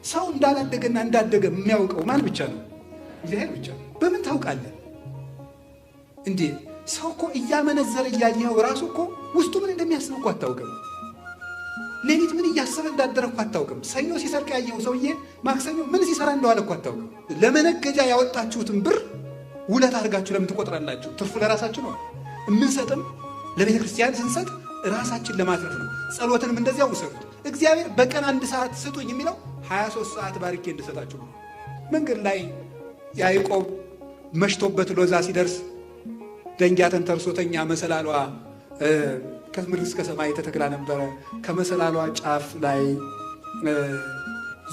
ሰው እንዳላደገና እንዳደገ የሚያውቀው ማን ብቻ ነው? እግዚአብሔር ብቻ ነው። በምን ታውቃለህ እንዴ? ሰው እኮ እያመነዘረ እያየኸው ራሱ እኮ ውስጡ ምን እንደሚያስብ እኮ አታውቅም። ሌሊት ምን እያሰበ እንዳደረ እኮ አታውቅም። ሰኞ ሲሰርቅ ያየኸው ሰውዬ ማክሰኞ ምን ሲሰራ እንደዋለ እኮ አታውቅም። ለመነገጃ ያወጣችሁትን ብር ውለት አድርጋችሁ ለምን ትቆጥራላችሁ? ትርፉ ለራሳችሁ ነው። የምንሰጥም ለቤተ ክርስቲያን ስንሰጥ ራሳችን ለማትረፍ ነው። ጸሎትንም እንደዚያው ውሰዱት። እግዚአብሔር በቀን 1 ሰዓት ስጡኝ የሚለው 23 ሰዓት ባርኬ እንድሰጣችሁ ነው። መንገድ ላይ ያዕቆብ መሽቶበት ሎዛ ሲደርስ ደንጊያ ተንተርሶተኛ መሰላሏ ከምድር እስከ ሰማይ ተተክላ ነበረ። ከመሰላሏ ጫፍ ላይ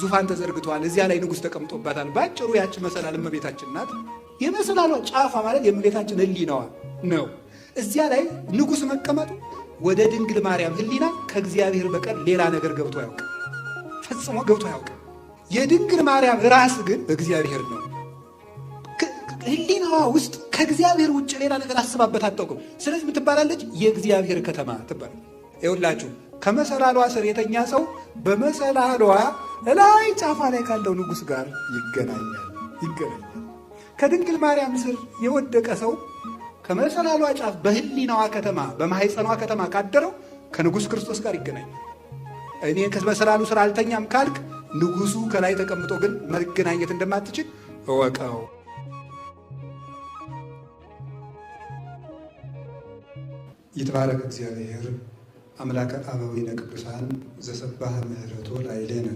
ዙፋን ተዘርግቷል። እዚያ ላይ ንጉሥ ተቀምጦባታል። ባጭሩ ያች መሰላል እመቤታችን ናት። የመሰላሏ ጫፏ ማለት የእመቤታችን ሕሊናዋ ነው። እዚያ ላይ ንጉሥ መቀመጡ ወደ ድንግል ማርያም ሕሊና ከእግዚአብሔር በቀር ሌላ ነገር ገብቶ አያውቅም። ፈጽሞ ገብቶ አያውቅም። የድንግል ማርያም ራስ ግን እግዚአብሔር ነው። ሕሊናዋ ውስጥ ከእግዚአብሔር ውጭ ሌላ ነገር አስባበት አታውቅም። ስለዚህ ምትባላለች የእግዚአብሔር ከተማ ትባላለች። ይኸውላችሁ ከመሰላሏ ስር የተኛ ሰው በመሰላሏ ላይ ጫፏ ላይ ካለው ንጉሥ ጋር ይገናኛል። ከድንግል ማርያም ስር የወደቀ ሰው ከመሰላሏ ጫፍ በሕሊናዋ ከተማ በማኅፀኗ ከተማ ካደረው ከንጉሥ ክርስቶስ ጋር ይገናኛል። እኔ ከመሰላሉ ስር አልተኛም ካልክ ንጉሡ ከላይ ተቀምጦ ግን መገናኘት እንደማትችል እወቀው። ይትባረክ እግዚአብሔር አምላከ አበዊነ ቅዱሳን ዘሰባህ ምሕረቶ ላዕሌነ።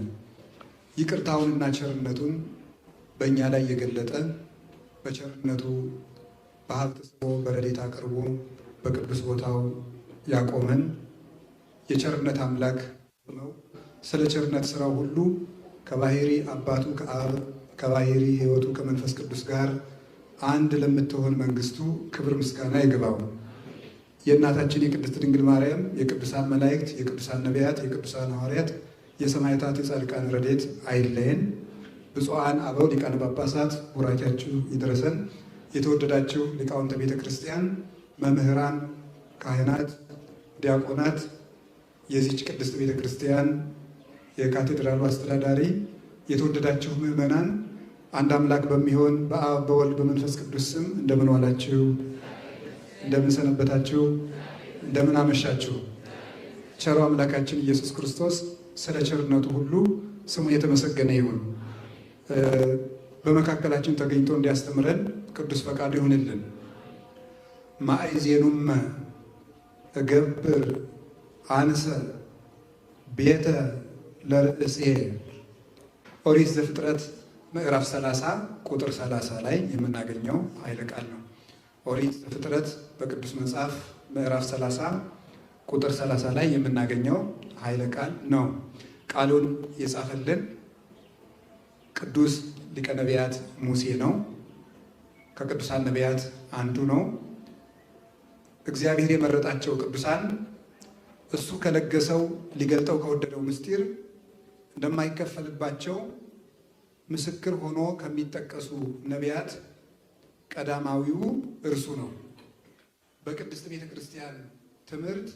ይቅርታውንና ቸርነቱን በእኛ ላይ የገለጠ በቸርነቱ በሀብት ስቦ በረድኤት አቅርቦ በቅዱስ ቦታው ያቆመን የቸርነት አምላክ ነው። ስለ ቸርነት ሥራው ሁሉ ከባሕሪ አባቱ ከአብ ከባሕሪ ሕይወቱ ከመንፈስ ቅዱስ ጋር አንድ ለምትሆን መንግሥቱ ክብር ምስጋና ይግባው። የእናታችን የቅድስት ድንግል ማርያም የቅዱሳን መላእክት የቅዱሳን ነቢያት የቅዱሳን ሐዋርያት የሰማዕታት የጻድቃን ረድኤት አይለየን። ብፁዓን አበው ሊቃነ ጳጳሳት ቡራኪያችሁ ይድረሰን። የተወደዳችሁ ሊቃውንተ ቤተ ክርስቲያን፣ መምህራን፣ ካህናት፣ ዲያቆናት፣ የዚች ቅድስት ቤተ ክርስቲያን የካቴድራሉ አስተዳዳሪ፣ የተወደዳችሁ ምዕመናን፣ አንድ አምላክ በሚሆን በአብ በወልድ በመንፈስ ቅዱስ ስም እንደምን ዋላችሁ? እንደምን ሰነበታችሁ? እንደምን አመሻችሁ? ቸሩ አምላካችን ኢየሱስ ክርስቶስ ስለ ቸርነቱ ሁሉ ስሙ የተመሰገነ ይሁን። በመካከላችን ተገኝቶ እንዲያስተምረን ቅዱስ ፈቃዱ ይሁንልን። ማእዜኑም እገብር አንሰ ቤተ ለርእሴ። ኦሪት ዘፍጥረት ምዕራፍ 30 ቁጥር 30 ላይ የምናገኘው ኃይለ ቃል ነው። ኦሪት ዘፍጥረት በቅዱስ መጽሐፍ ምዕራፍ 30 ቁጥር 30 ላይ የምናገኘው ኃይለ ቃል ነው። ቃሉን የጻፈልን ቅዱስ ሊቀ ነቢያት ሙሴ ነው። ከቅዱሳን ነቢያት አንዱ ነው። እግዚአብሔር የመረጣቸው ቅዱሳን እሱ ከለገሰው ሊገልጠው ከወደደው ምስጢር እንደማይከፈልባቸው ምስክር ሆኖ ከሚጠቀሱ ነቢያት ቀዳማዊው እርሱ ነው። በቅድስት ቤተ ክርስቲያን ትምህርት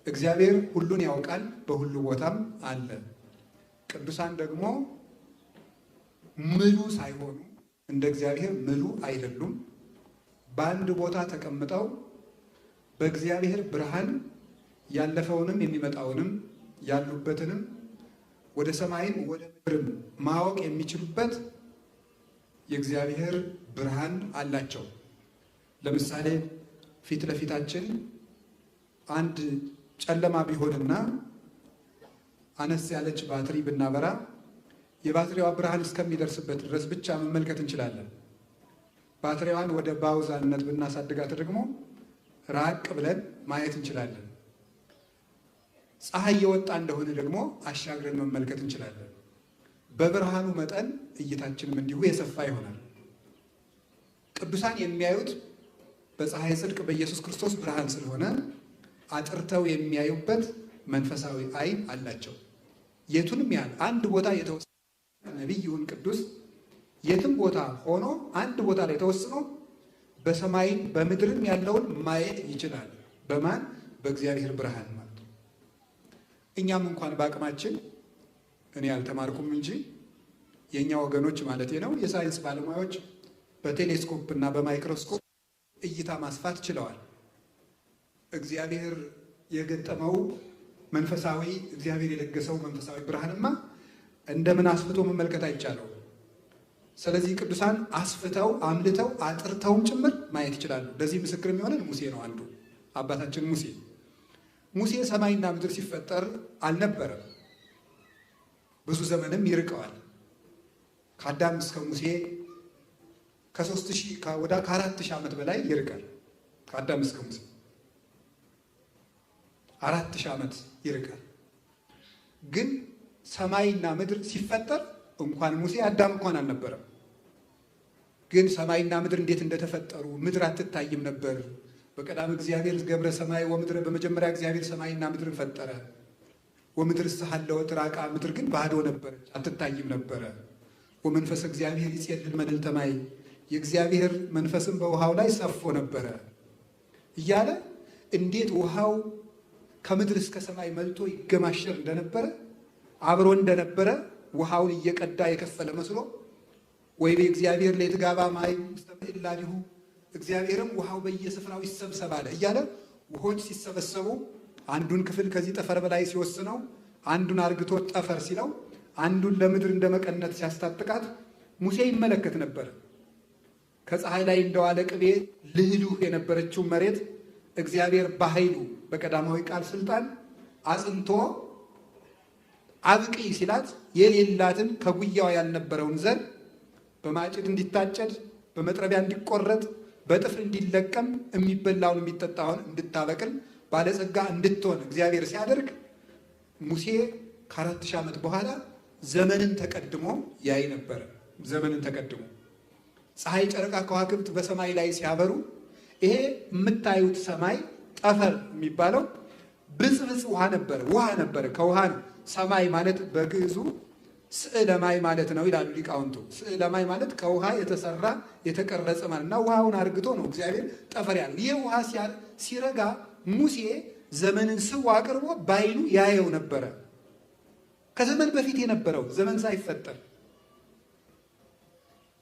እግዚአብሔር ሁሉን ያውቃል፣ በሁሉ ቦታም አለ። ቅዱሳን ደግሞ ምሉ ሳይሆኑ እንደ እግዚአብሔር ምሉ አይደሉም። በአንድ ቦታ ተቀምጠው በእግዚአብሔር ብርሃን ያለፈውንም የሚመጣውንም ያሉበትንም ወደ ሰማይም ወደ ምድርም ማወቅ የሚችሉበት የእግዚአብሔር ብርሃን አላቸው። ለምሳሌ ፊት ለፊታችን አንድ ጨለማ ቢሆንና አነስ ያለች ባትሪ ብናበራ የባትሪዋ ብርሃን እስከሚደርስበት ድረስ ብቻ መመልከት እንችላለን። ባትሪዋን ወደ ባውዛነት ብናሳድጋት ደግሞ ራቅ ብለን ማየት እንችላለን። ፀሐይ የወጣ እንደሆነ ደግሞ አሻግረን መመልከት እንችላለን። በብርሃኑ መጠን እይታችንም እንዲሁ የሰፋ ይሆናል። ቅዱሳን የሚያዩት በፀሐይ ጽድቅ በኢየሱስ ክርስቶስ ብርሃን ስለሆነ አጥርተው የሚያዩበት መንፈሳዊ ዓይን አላቸው። የቱንም ያህል አንድ ቦታ የተወሰነ ነቢይ ይሁን ቅዱስ የትም ቦታ ሆኖ አንድ ቦታ ላይ ተወስኖ በሰማይም በምድርም ያለውን ማየት ይችላል። በማን? በእግዚአብሔር ብርሃን ማለት ነው። እኛም እንኳን በአቅማችን እኔ አልተማርኩም እንጂ የኛ ወገኖች ማለት ነው የሳይንስ ባለሙያዎች በቴሌስኮፕ እና በማይክሮስኮፕ እይታ ማስፋት ችለዋል። እግዚአብሔር የገጠመው መንፈሳዊ እግዚአብሔር የለገሰው መንፈሳዊ ብርሃንማ እንደምን አስፍቶ መመልከት አይቻለው። ስለዚህ ቅዱሳን አስፍተው አምልተው አጥርተውም ጭምር ማየት ይችላሉ። ለዚህ ምስክር የሚሆነን ሙሴ ነው። አንዱ አባታችን ሙሴ ሰማይና ምድር ሲፈጠር አልነበረም። ብዙ ዘመንም ይርቀዋል። ከአዳም እስከ ሙሴ ከ4000 ዓመት በላይ ይርቃል። ከአዳም እስከ ሙሴ 4000 ዓመት ይርቃል። ግን ሰማይና ምድር ሲፈጠር እንኳን ሙሴ አዳም እንኳን አልነበረም። ግን ሰማይና ምድር እንዴት እንደተፈጠሩ ምድር አትታይም ነበር። በቀዳም እግዚአብሔር ገብረ ሰማይ ወምድረ፣ በመጀመሪያ እግዚአብሔር ሰማይና ምድርን ፈጠረ። ወምድር ስተሃለወት ራቃ፣ ምድር ግን ባዶ ነበረች አትታይም ነበረ። ወመንፈስ እግዚአብሔር ይጼልል መልዕልተ ማይ፣ የእግዚአብሔር መንፈስም በውሃው ላይ ሰፎ ነበረ እያለ እንዴት ውሃው ከምድር እስከ ሰማይ መልቶ ይገማሸር እንደነበረ አብሮ እንደነበረ ውሃውን እየቀዳ የከፈለ መስሎ ወይ በእግዚአብሔር ለትጋባ ማይ ሙስተምዕላዲሁ፣ እግዚአብሔርም ውሃው በየስፍራው ይሰብሰብ አለ እያለ ውሆች ሲሰበሰቡ አንዱን ክፍል ከዚህ ጠፈር በላይ ሲወስነው፣ አንዱን አርግቶ ጠፈር ሲለው፣ አንዱን ለምድር እንደመቀነት ሲያስታጥቃት ሙሴ ይመለከት ነበር። ከፀሐይ ላይ እንደዋለ ቅቤ ልህሉህ የነበረችው መሬት እግዚአብሔር በኃይሉ በቀዳማዊ ቃል ስልጣን አጽንቶ አብቂ ሲላት የሌላትን ከጉያዋ ያልነበረውን ዘር በማጭድ እንዲታጨድ፣ በመጥረቢያ እንዲቆረጥ፣ በጥፍር እንዲለቀም፣ የሚበላውን የሚጠጣውን እንድታበቅል፣ ባለጸጋ እንድትሆን እግዚአብሔር ሲያደርግ ሙሴ ከ4000 ዓመት በኋላ ዘመንን ተቀድሞ ያይ ነበር። ዘመንን ተቀድሞ ፀሐይ፣ ጨረቃ፣ ከዋክብት በሰማይ ላይ ሲያበሩ ይሄ የምታዩት ሰማይ ጠፈር የሚባለው ብጽብጽ ውሃ ነበረ። ከውሃ ነው። ሰማይ ማለት በግዕዙ ስዕለ ማይ ማለት ነው ይላሉ ሊቃውንቱ። ስዕለ ማይ ማለት ከውሃ የተሰራ የተቀረጸ ማለት እና ውሃውን አርግቶ ነው እግዚአብሔር ጠፈር ያለው። ይህ ውሃ ሲረጋ ሙሴ ዘመንን ስው አቅርቦ ባይኑ ያየው ነበረ። ከዘመን በፊት የነበረው ዘመን ሳይፈጠር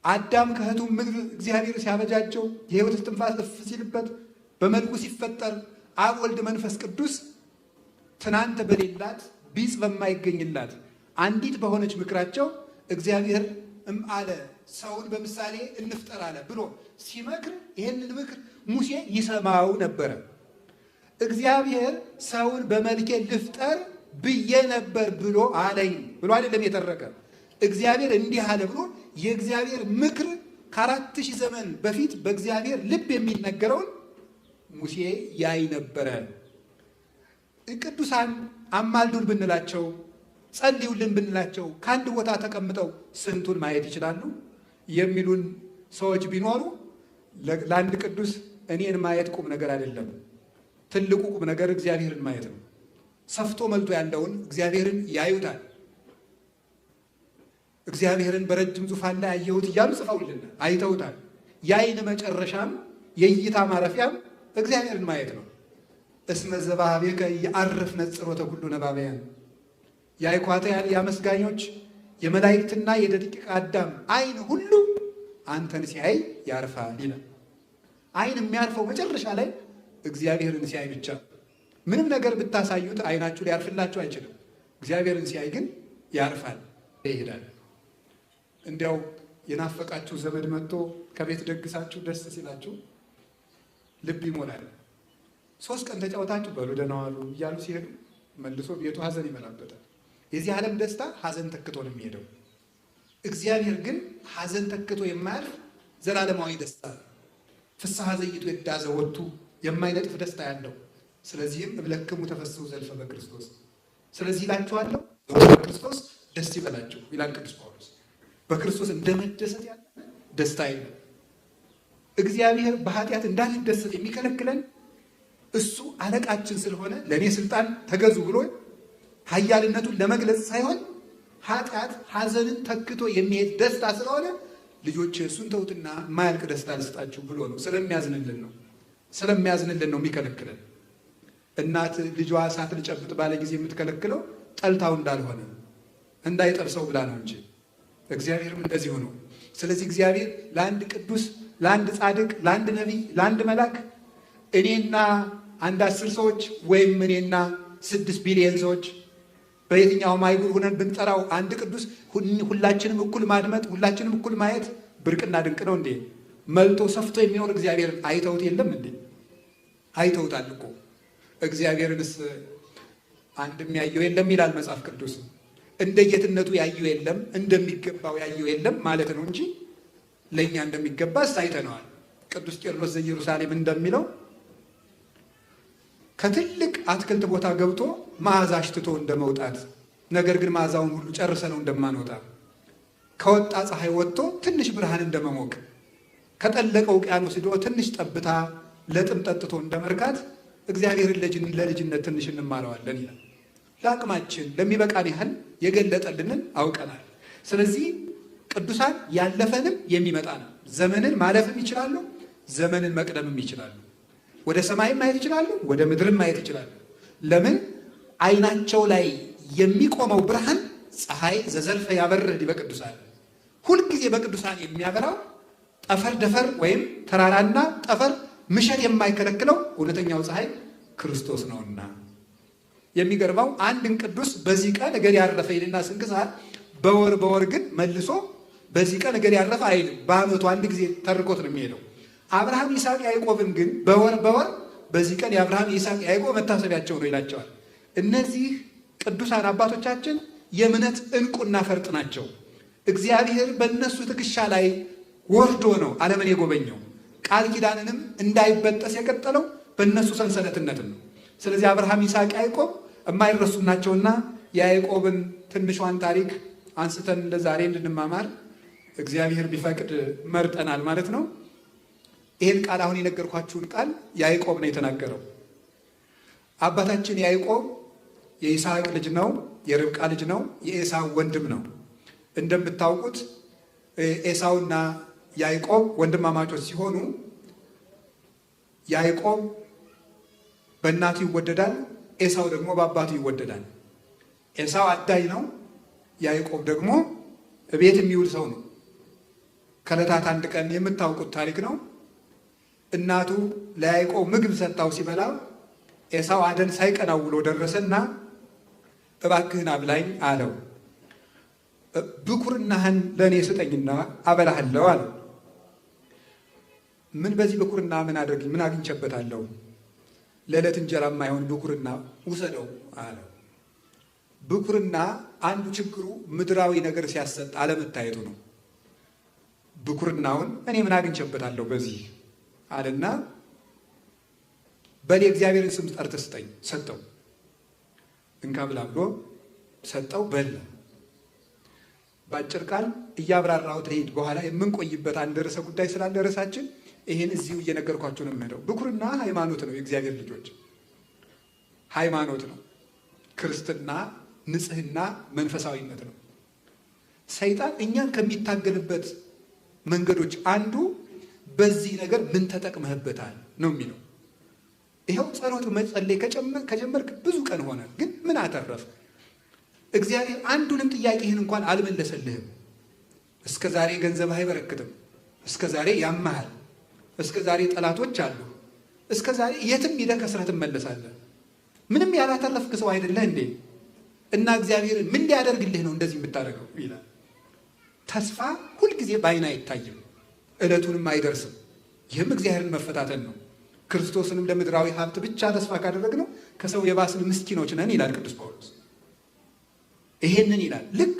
አዳም ከእህቱ ምድር እግዚአብሔር ሲያበጃቸው የሕይወት እስትንፋስ እፍ ሲልበት በመልኩ ሲፈጠር አብ ወልድ መንፈስ ቅዱስ ትናንት በሌላት ቢጽ በማይገኝላት አንዲት በሆነች ምክራቸው እግዚአብሔር አለ ሰውን በምሳሌ እንፍጠር አለ ብሎ ሲመክር ይህንን ምክር ሙሴ ይሰማው ነበረ። እግዚአብሔር ሰውን በመልኬ ልፍጠር ብዬ ነበር ብሎ አለኝ ብሎ አይደለም የተረከ። እግዚአብሔር እንዲህ አለ ብሎ የእግዚአብሔር ምክር ከ4000 ዘመን በፊት በእግዚአብሔር ልብ የሚነገረውን ሙሴ ያይ ነበረ። ቅዱሳን አማልዱን ብንላቸው፣ ጸልዩልን ብንላቸው ከአንድ ቦታ ተቀምጠው ስንቱን ማየት ይችላሉ የሚሉን ሰዎች ቢኖሩ ለአንድ ቅዱስ እኔን ማየት ቁም ነገር አይደለም። ትልቁ ቁም ነገር እግዚአብሔርን ማየት ነው። ሰፍቶ መልቶ ያለውን እግዚአብሔርን ያዩታል። እግዚአብሔርን በረጅም ዙፋን ላይ አየሁት እያሉ ጽፈውልን አይተውታል። የዓይን መጨረሻም የእይታ ማረፊያም እግዚአብሔርን ማየት ነው። እስመ ዘባቤከ የአርፍ ነጽሮተ ኩሉ ነባበያን፣ የአይኳትያን የአመስጋኞች የመላእክትና የደቂቀ አዳም ዓይን ሁሉ አንተን ሲያይ ያርፋል ይላል። ዓይን የሚያርፈው መጨረሻ ላይ እግዚአብሔርን ሲያይ ብቻ። ምንም ነገር ብታሳዩት ዓይናችሁ ሊያርፍላችሁ አይችልም። እግዚአብሔርን ሲያይ ግን ያርፋል ይሄዳል። እንዲያው የናፈቃችሁ ዘመድ መጥቶ ከቤት ደግሳችሁ ደስ ሲላችሁ ልብ ይሞላል። 3 ቀን ተጫውታችሁ በሉ ደህና ዋሉ እያሉ ሲሄዱ መልሶ ቤቱ ሐዘን ይመላበታል። የዚህ ዓለም ደስታ ሐዘን ተክቶ ነው የሚሄደው። እግዚአብሔር ግን ሐዘን ተክቶ የማያልፍ ዘላለማዊ ደስታ፣ ፍስሐ ዘይቱ የዳዘ ወቱ የማይነጥፍ ደስታ ያለው። ስለዚህም እብለክሙ ተፈስሑ ዘልፈ በክርስቶስ፣ ስለዚህ ይላችኋለሁ በክርስቶስ ደስ ይበላችሁ ይላል ቅዱስ ጳውሎስ። በክርስቶስ እንደመደሰት ያለ ደስታ የለም። እግዚአብሔር በኃጢአት እንዳንደሰት የሚከለክለን እሱ አለቃችን ስለሆነ ለእኔ ስልጣን ተገዙ ብሎ ኃያልነቱን ለመግለጽ ሳይሆን ኃጢአት ሐዘንን ተክቶ የሚሄድ ደስታ ስለሆነ ልጆች እሱን ተውትና የማያልቅ ደስታ ልስጣችሁ ብሎ ነው። ስለሚያዝንልን ነው የሚከለክለን። እናት ልጇ እሳት ልጨብጥ ባለ ጊዜ የምትከለክለው ጠልታው እንዳልሆነ እንዳይጠብሰው ብላ ነው እንጂ እግዚአብሔርም እንደዚሁ ነው። ስለዚህ እግዚአብሔር ለአንድ ቅዱስ፣ ለአንድ ጻድቅ፣ ለአንድ ነቢይ፣ ለአንድ መልአክ እኔና አንድ 10 ሰዎች ወይም እኔና 6 ቢሊዮን ሰዎች በየትኛውም አይጉር ሁነን ብንጠራው አንድ ቅዱስ ሁላችንም እኩል ማድመጥ፣ ሁላችንም እኩል ማየት ብርቅና ድንቅ ነው እንዴ? መልቶ ሰፍቶ የሚኖር እግዚአብሔርን አይተውት የለም እንዴ? አይተውታል እኮ። እግዚአብሔርንስ አንድም ያየው የለም ይላል መጽሐፍ ቅዱስ። እንደየትነቱ ያየው የለም፣ እንደሚገባው ያየው የለም ማለት ነው እንጂ ለእኛ እንደሚገባስ አይተነዋል። ቅዱስ ቄርሎስ ዘኢየሩሳሌም እንደሚለው ከትልቅ አትክልት ቦታ ገብቶ መዓዛ አሽትቶ እንደመውጣት፣ ነገር ግን መዓዛውን ሁሉ ጨርሰነው እንደማንወጣ፣ ከወጣ ፀሐይ ወጥቶ ትንሽ ብርሃን እንደመሞቅ፣ ከጠለቀ ውቅያኖስ ሄዶ ትንሽ ጠብታ ለጥም ጠጥቶ እንደመርካት እግዚአብሔርን ለልጅነት ትንሽ እንማረዋለን ይላል። ለአቅማችን ለሚበቃን ያህል የገለጠልንን አውቀናል። ስለዚህ ቅዱሳን ያለፈንም የሚመጣ ነው። ዘመንን ማለፍም ይችላሉ፣ ዘመንን መቅደምም ይችላሉ። ወደ ሰማይም ማየት ይችላሉ፣ ወደ ምድርም ማየት ይችላሉ። ለምን? ዓይናቸው ላይ የሚቆመው ብርሃን ፀሐይ ዘዘልፈ ያበርህ ዲበ ቅዱሳን፣ ሁልጊዜ በቅዱሳን የሚያበራው ጠፈር ደፈር ወይም ተራራና ጠፈር ምሸት የማይከለክለው እውነተኛው ፀሐይ ክርስቶስ ነውና። የሚገርመው አንድን ቅዱስ በዚህ ቀን እገሌ ያረፈ ይልና ስንክሳር በወር ግን መልሶ በዚህ ቀን እገሌ ያረፈ አይልም። በዓመቱ አንድ ጊዜ ተርኮት ነው የሚሄደው። አብርሃም፣ ይስሐቅ፣ ያዕቆብን ግን በወር በዚህ ቀን የአብርሃም፣ የይስሐቅ፣ ያዕቆብ መታሰቢያቸው ነው ይላቸዋል። እነዚህ ቅዱሳን አባቶቻችን የእምነት ዕንቁና ፈርጥ ናቸው። እግዚአብሔር በእነሱ ትከሻ ላይ ወርዶ ነው ዓለምን የጎበኘው። ቃል ኪዳንንም እንዳይበጠስ የቀጠለው በእነሱ ሰንሰለትነትም ነው። ስለዚህ አብርሃም፣ ይስሐቅ፣ ያዕቆብ የማይረሱ ናቸውና የያዕቆብን ትንሿን ታሪክ አንስተን ለዛሬ እንድንማማር እግዚአብሔር ቢፈቅድ መርጠናል ማለት ነው። ይህን ቃል አሁን የነገርኳችሁን ቃል ያዕቆብ ነው የተናገረው። አባታችን ያዕቆብ የይስሐቅ ልጅ ነው፣ የርብቃ ልጅ ነው፣ የኤሳው ወንድም ነው። እንደምታውቁት ኤሳውና ያዕቆብ ወንድማማቾች ሲሆኑ ያዕቆብ በእናቱ ይወደዳል፣ ኤሳው ደግሞ በአባቱ ይወደዳል። ኤሳው አዳኝ ነው፣ ያዕቆብ ደግሞ ቤት የሚውል ሰው ነው። ከዕለታት አንድ ቀን የምታውቁት ታሪክ ነው። እናቱ ለያዕቆብ ምግብ ሰጥታው ሲበላ ኤሳው አደን ሳይቀናው ውሎ ደረሰና እባክህን አብላኝ አለው። ብኩርናህን ለእኔ ስጠኝና አበላሃለሁ አለው። ምን በዚህ ብኩርና ምን አግኝቼበታለሁ? ለዕለት እንጀራ የማይሆን ብኩርና ውሰደው አለው። ብኩርና አንዱ ችግሩ ምድራዊ ነገር ሲያሰጥ አለመታየቱ ነው። ብኩርናውን እኔ ምን አግኝቼበታለሁ በዚህ አለና በል የእግዚአብሔርን ስም ጠርተህ ስጠኝ፣ ሰጠው። እንካ ብላ ብሎ ሰጠው፣ በላ። በአጭር ቃል እያብራራሁት ልሄድ በኋላ የምንቆይበት አንድ ርዕሰ ጉዳይ ስላለ ርዕሳችን ይህን እዚሁ እየነገርኳችሁ ነው የምሄደው። ብኩርና ሃይማኖት ነው። የእግዚአብሔር ልጆች ሃይማኖት ነው። ክርስትና ንጽህና፣ መንፈሳዊነት ነው። ሰይጣን እኛን ከሚታገልበት መንገዶች አንዱ በዚህ ነገር ምን ተጠቅመህበታል ነው የሚለው። ይኸው ጸሎት መጸለይ ከጀመርክ ብዙ ቀን ሆነ፣ ግን ምን አተረፍ? እግዚአብሔር አንዱንም ጥያቄህን እንኳን አልመለሰልህም። እስከ ዛሬ ገንዘብህ አይበረክትም። እስከ ዛሬ ያመሃል። እስከ ዛሬ ጠላቶች አሉ። እስከ ዛሬ የትም ሄደህ ከስረህ ትመለሳለህ። ምንም ያላተረፍክ ሰው አይደለህ እንዴ? እና እግዚአብሔር ምን ሊያደርግልህ ነው እንደዚህ የምታደርገው ይላል። ተስፋ ሁልጊዜ በዓይን አይታይም፣ ዕለቱንም አይደርስም። ይህም እግዚአብሔርን መፈታተን ነው። ክርስቶስንም ለምድራዊ ሀብት ብቻ ተስፋ ካደረግነው ከሰው የባስን ምስኪኖች ነን ይላል ቅዱስ ጳውሎስ። ይሄንን ይላል። ልክ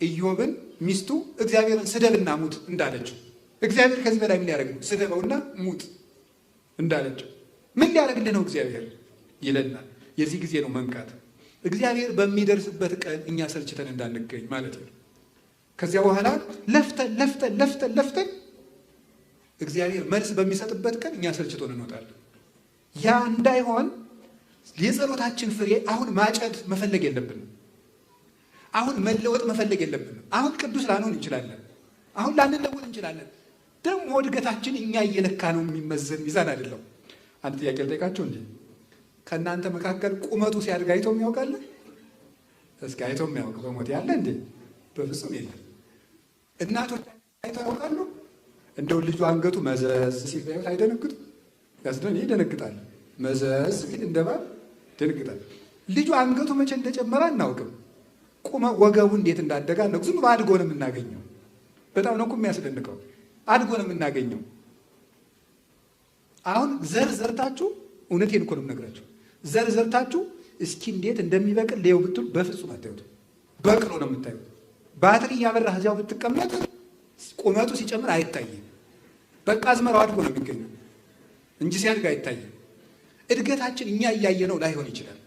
ኢዮብን ሚስቱ እግዚአብሔርን ስደብና ሙት እንዳለችው፣ እግዚአብሔር ከዚህ በላይ ምን ሊያደርግ ነው? ስደበውና ሙት እንዳለችው ምን ሊያደርግልህ ነው እግዚአብሔር ይለናል። የዚህ ጊዜ ነው መንቃት። እግዚአብሔር በሚደርስበት ቀን እኛ ሰልችተን እንዳንገኝ ማለት ነው። ከዚያ በኋላ ለፍተን እግዚአብሔር መልስ በሚሰጥበት ቀን እኛ ሰልችቶን እንወጣለን። ያ እንዳይሆን የጸሎታችን ፍሬ አሁን ማጨድ መፈለግ የለብንም። አሁን መለወጥ መፈለግ የለብንም። አሁን ቅዱስ ላንሆን እንችላለን። አሁን ላንለወጥ እንችላለን። ደግሞ እድገታችን እኛ እየለካ ነው የሚመዘን ሚዛን አይደለም። አንድ ጥያቄ ልጠይቃችሁ እንጂ ከእናንተ መካከል ቁመቱ ሲያድግ አይቶ የሚያውቃለ? እስኪ አይቶ የሚያውቅ በሞት ያለ እንዴ? በፍጹም የለም። እናቶች አይታወቃሉ። እንደው ልጁ አንገቱ መዘዝ ሲል ባይወት አይደነግጡ? ያስደን ይደነግጣል። መዘዝ ሲል እንደባል ይደነግጣል። ልጁ አንገቱ መቼ እንደጨመረ አናውቅም። ቁመ ወገቡ እንዴት እንዳደጋ ነው። ዝም ብሎ አድጎ ነው የምናገኘው። በጣም ነው የሚያስደንቀው። አድጎ ነው የምናገኘው። አሁን ዘር ዘርታችሁ፣ እውነቴን እኮ ነው የምነግራችሁ፣ ዘር ዘርታችሁ እስኪ እንዴት እንደሚበቅል ሌው ብትሉ በፍጹም አታዩት። በቅሎ ነው የምታዩት። ባትሪ እያበራህ እዚያው ብትቀመጥ ቁመቱ ሲጨምር አይታይም። በቃ አዝመራው አድጎ ነው የሚገኘው እንጂ ሲያድግ አይታይም። እድገታችን እኛ እያየ ነው ላይሆን ይችላል።